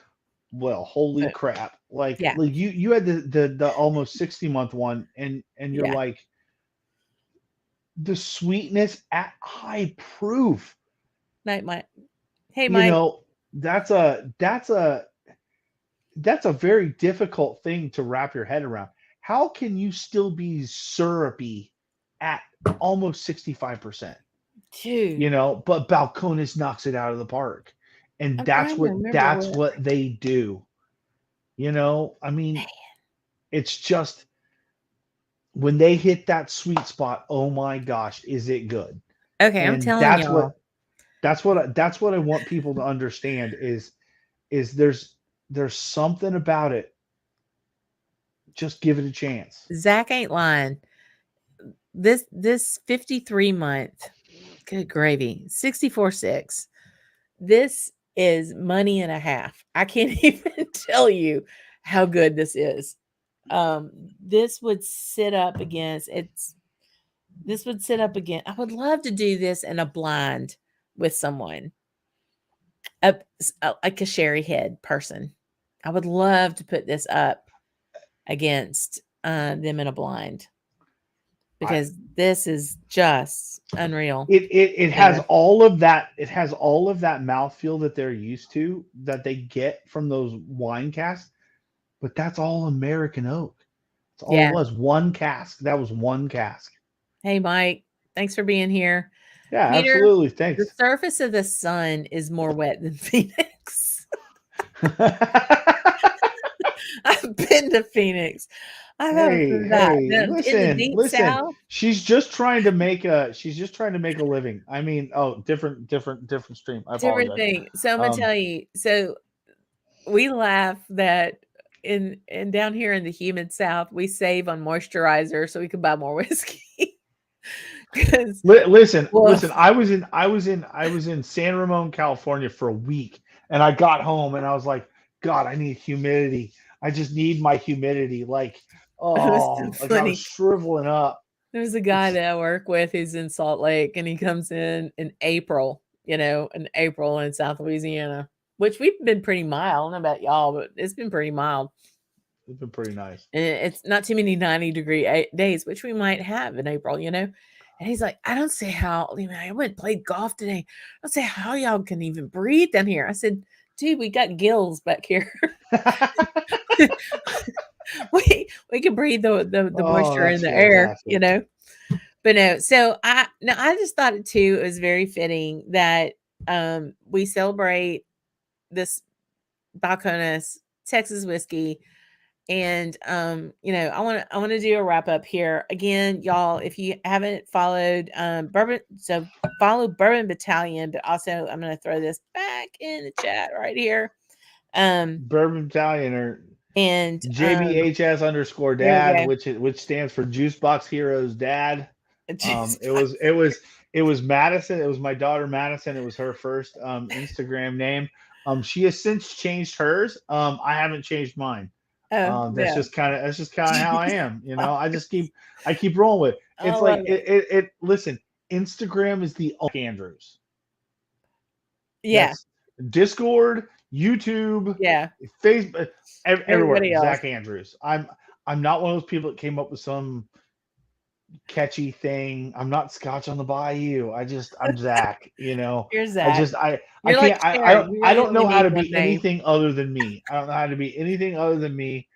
well, holy But crap! Like yeah, like you had the almost 60-month one, and you're yeah. like the sweetness at high proof. Night, Mike. Hey, You Mike. know, that's a very difficult thing to wrap your head around. How can you still be syrupy at almost 65%? Dude, But Balcones knocks it out of the park. And I'm that's trying to what remember that's what. what they do. I mean, it's just when they hit that sweet spot, oh my gosh, is it good? Okay, I'm And telling y'all. that's what I want people to understand is there's something about it. Just give it a chance. Zach ain't lying. This 53 month, good gravy, 64.6. This is money and a half. I can't even tell you how good this is. This would sit up against it's this would sit up again. I would love to do this in a blind with someone, like a sherry head person. I would love to put this up against them in a blind I because this is just unreal it has flavor. all of that mouthfeel that they're used to that they get from those wine casks, but that's all American oak. That's all it Yeah. was. One cask. That was one cask. Hey, Mike. Thanks for being here. Yeah, Peter, absolutely. the Thanks. surface of the sun is more wet than Phoenix. I've been to Phoenix. I haven't Hey, heard of that. hey, In the listen, deep listen. South, She's just trying to make a living. I mean, oh, different stream. I different apologize. thing. So I'm gonna Um, tell you. So we laugh that in down here in the humid South, we save on moisturizer so we can buy more whiskey. Because listen. woof, I was in San Ramon, California for a week, and I got home and I was like, God, I need humidity. I just need my humidity. Like, it was so like I was funny. shriveling up. There's a guy It's that I work with who's in Salt Lake, and he comes in April, in April in South Louisiana, which we've been pretty mild. I don't know about y'all, but it's been pretty mild. it's been pretty nice. And it's not too many 90-degree days, which we might have in April. And he's like, I don't see how, I went and played golf today. I don't see how y'all can even breathe down here. I said, dude, we got gills back here. we can breathe the Oh, moisture in that's the air. fantastic. But no, so I just thought it too, it was very fitting that we celebrate this Balcones Texas whiskey. And I want to do a wrap up here. Again, y'all, if you haven't followed Bourbon, so follow Bourbon Battalion, but also I'm gonna throw this back in the chat right here. Um Bourbon Battalion or and JBHS underscore there we dad, go. which stands for Juice Box Heroes Dad. Just It was Madison. It was my daughter Madison. It was her first Instagram name. She has since changed hers. I haven't changed mine. oh That's yeah. just kind of how I am. I keep rolling with it. I It's love like it. listen, Instagram is the Andrews. Yeah, That's Discord, YouTube, yeah. Facebook, everywhere. Everybody else. Zach Andrews. I'm not one of those people that came up with some catchy thing. I'm not Scotch on the Bayou. I'm Zach. You're I Zach. just I You're like can't Cherry. You I really don't only know how need to one be name. anything other than me. I don't know how to be anything other than me.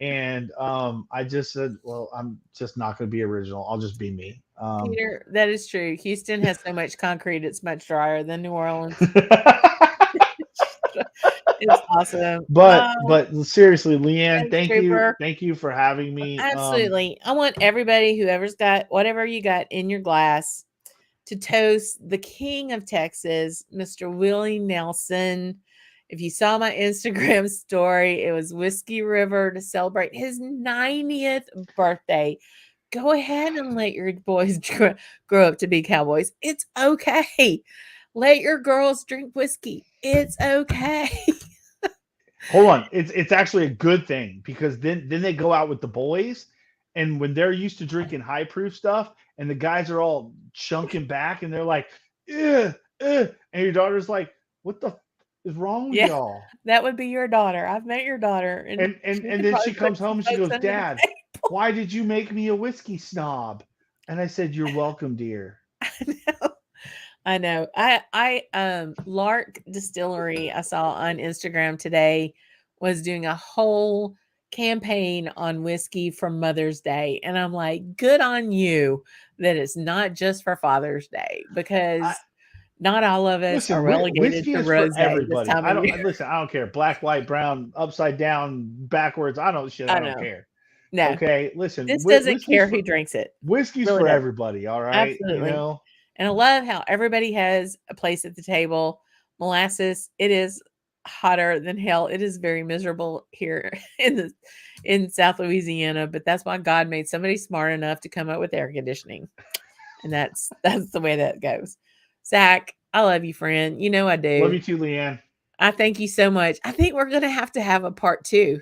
And I just said, well, I'm just not going to be original. I'll just be me. Peter, that is true. Houston has so much concrete, it's much drier than New Orleans. It's awesome. but seriously, Leanne, Thanks, Trooper. thank you for having me. Absolutely. I want everybody, whoever's got whatever you got in your glass, to toast the king of Texas, Mr. Willie Nelson. If you saw my Instagram story, it was Whiskey River to celebrate his 90th birthday. Go ahead and let your boys grow up to be cowboys. It's okay. Let your girls drink whiskey. It's okay. Hold on, it's actually a good thing because then they go out with the boys, and when they're used to drinking high proof stuff, and the guys are all chunking back, and they're like, and your daughter's like, what the is wrong with Yeah, y'all? that would be your daughter. I've met your daughter, and she And could then probably she put comes some home and she folks goes, under the Dad, table. why did you make me a whiskey snob? And I said, you're welcome, dear. I know. I know. Lark Distillery, I saw on Instagram today, was doing a whole campaign on whiskey for Mother's Day. And I'm like, good on you that it's not just for Father's Day, I, because not all of us are Listen, relegated whiskey to is for rose this everybody. time of year. Listen. I don't care. Black, white, brown, upside down, backwards. I don't shit. I I don't know. care. No, Okay, listen. this doesn't Whiskey's care for who drinks it. whiskey's Really for doesn't. everybody. All right, Absolutely. And I love how everybody has a place at the table. Molasses, it is hotter than hell. It is very miserable here in South Louisiana, but that's why God made somebody smart enough to come up with air conditioning. And that's the way that goes. Zach, I love you, friend. You know I Love do. you too, Leanne. I thank you so much. I think we're gonna have a part two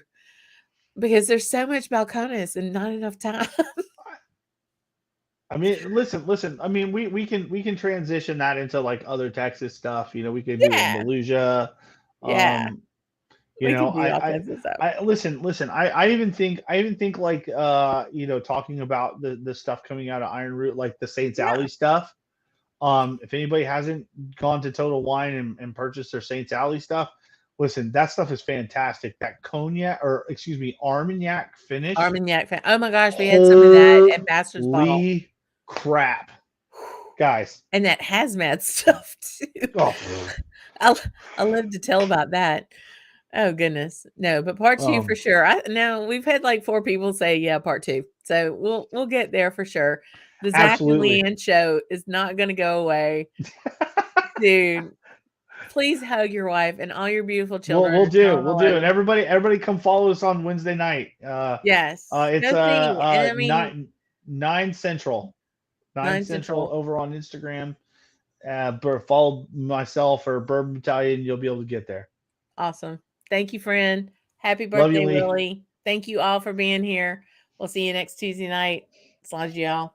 because there's so much Balcones and not enough time. I mean, listen. I mean, we can transition that into like other Texas stuff. We could do Yeah. Andalusia. Yeah. Um, We can do all kinds of stuff. listen. I even think like talking about the stuff coming out of Iron Root, like the Saints Yeah. Alley stuff. If anybody hasn't gone to Total Wine and purchased their Saints Alley stuff, listen, that stuff is fantastic. That cognac, or excuse me, Armagnac finish. Armagnac oh my gosh, we had some of that at Bastard's Bottle. Holy crap, guys! And that hazmat stuff too. Oh, I'll live to tell about that. Oh goodness. No, but part 2 for Um, sure. No, we've had like 4 people say, yeah, part 2. So we'll get there for sure. The Zach and absolutely. Leanne show is not gonna go away. Dude, please hug your wife and all your beautiful children We'll and tell do. them I We'll love do. And you. everybody come follow us on Wednesday night. Yes. It's Go see. And I mean, 9 Central. 9 9 Central Central. over on Instagram. Follow myself or Bourbon Battalion. You'll be able to get there. Awesome. Thank you, friend. Happy Love you, birthday, Lee. Willie. Thank you all for being here. We'll see you next Tuesday night. Sludge y'all.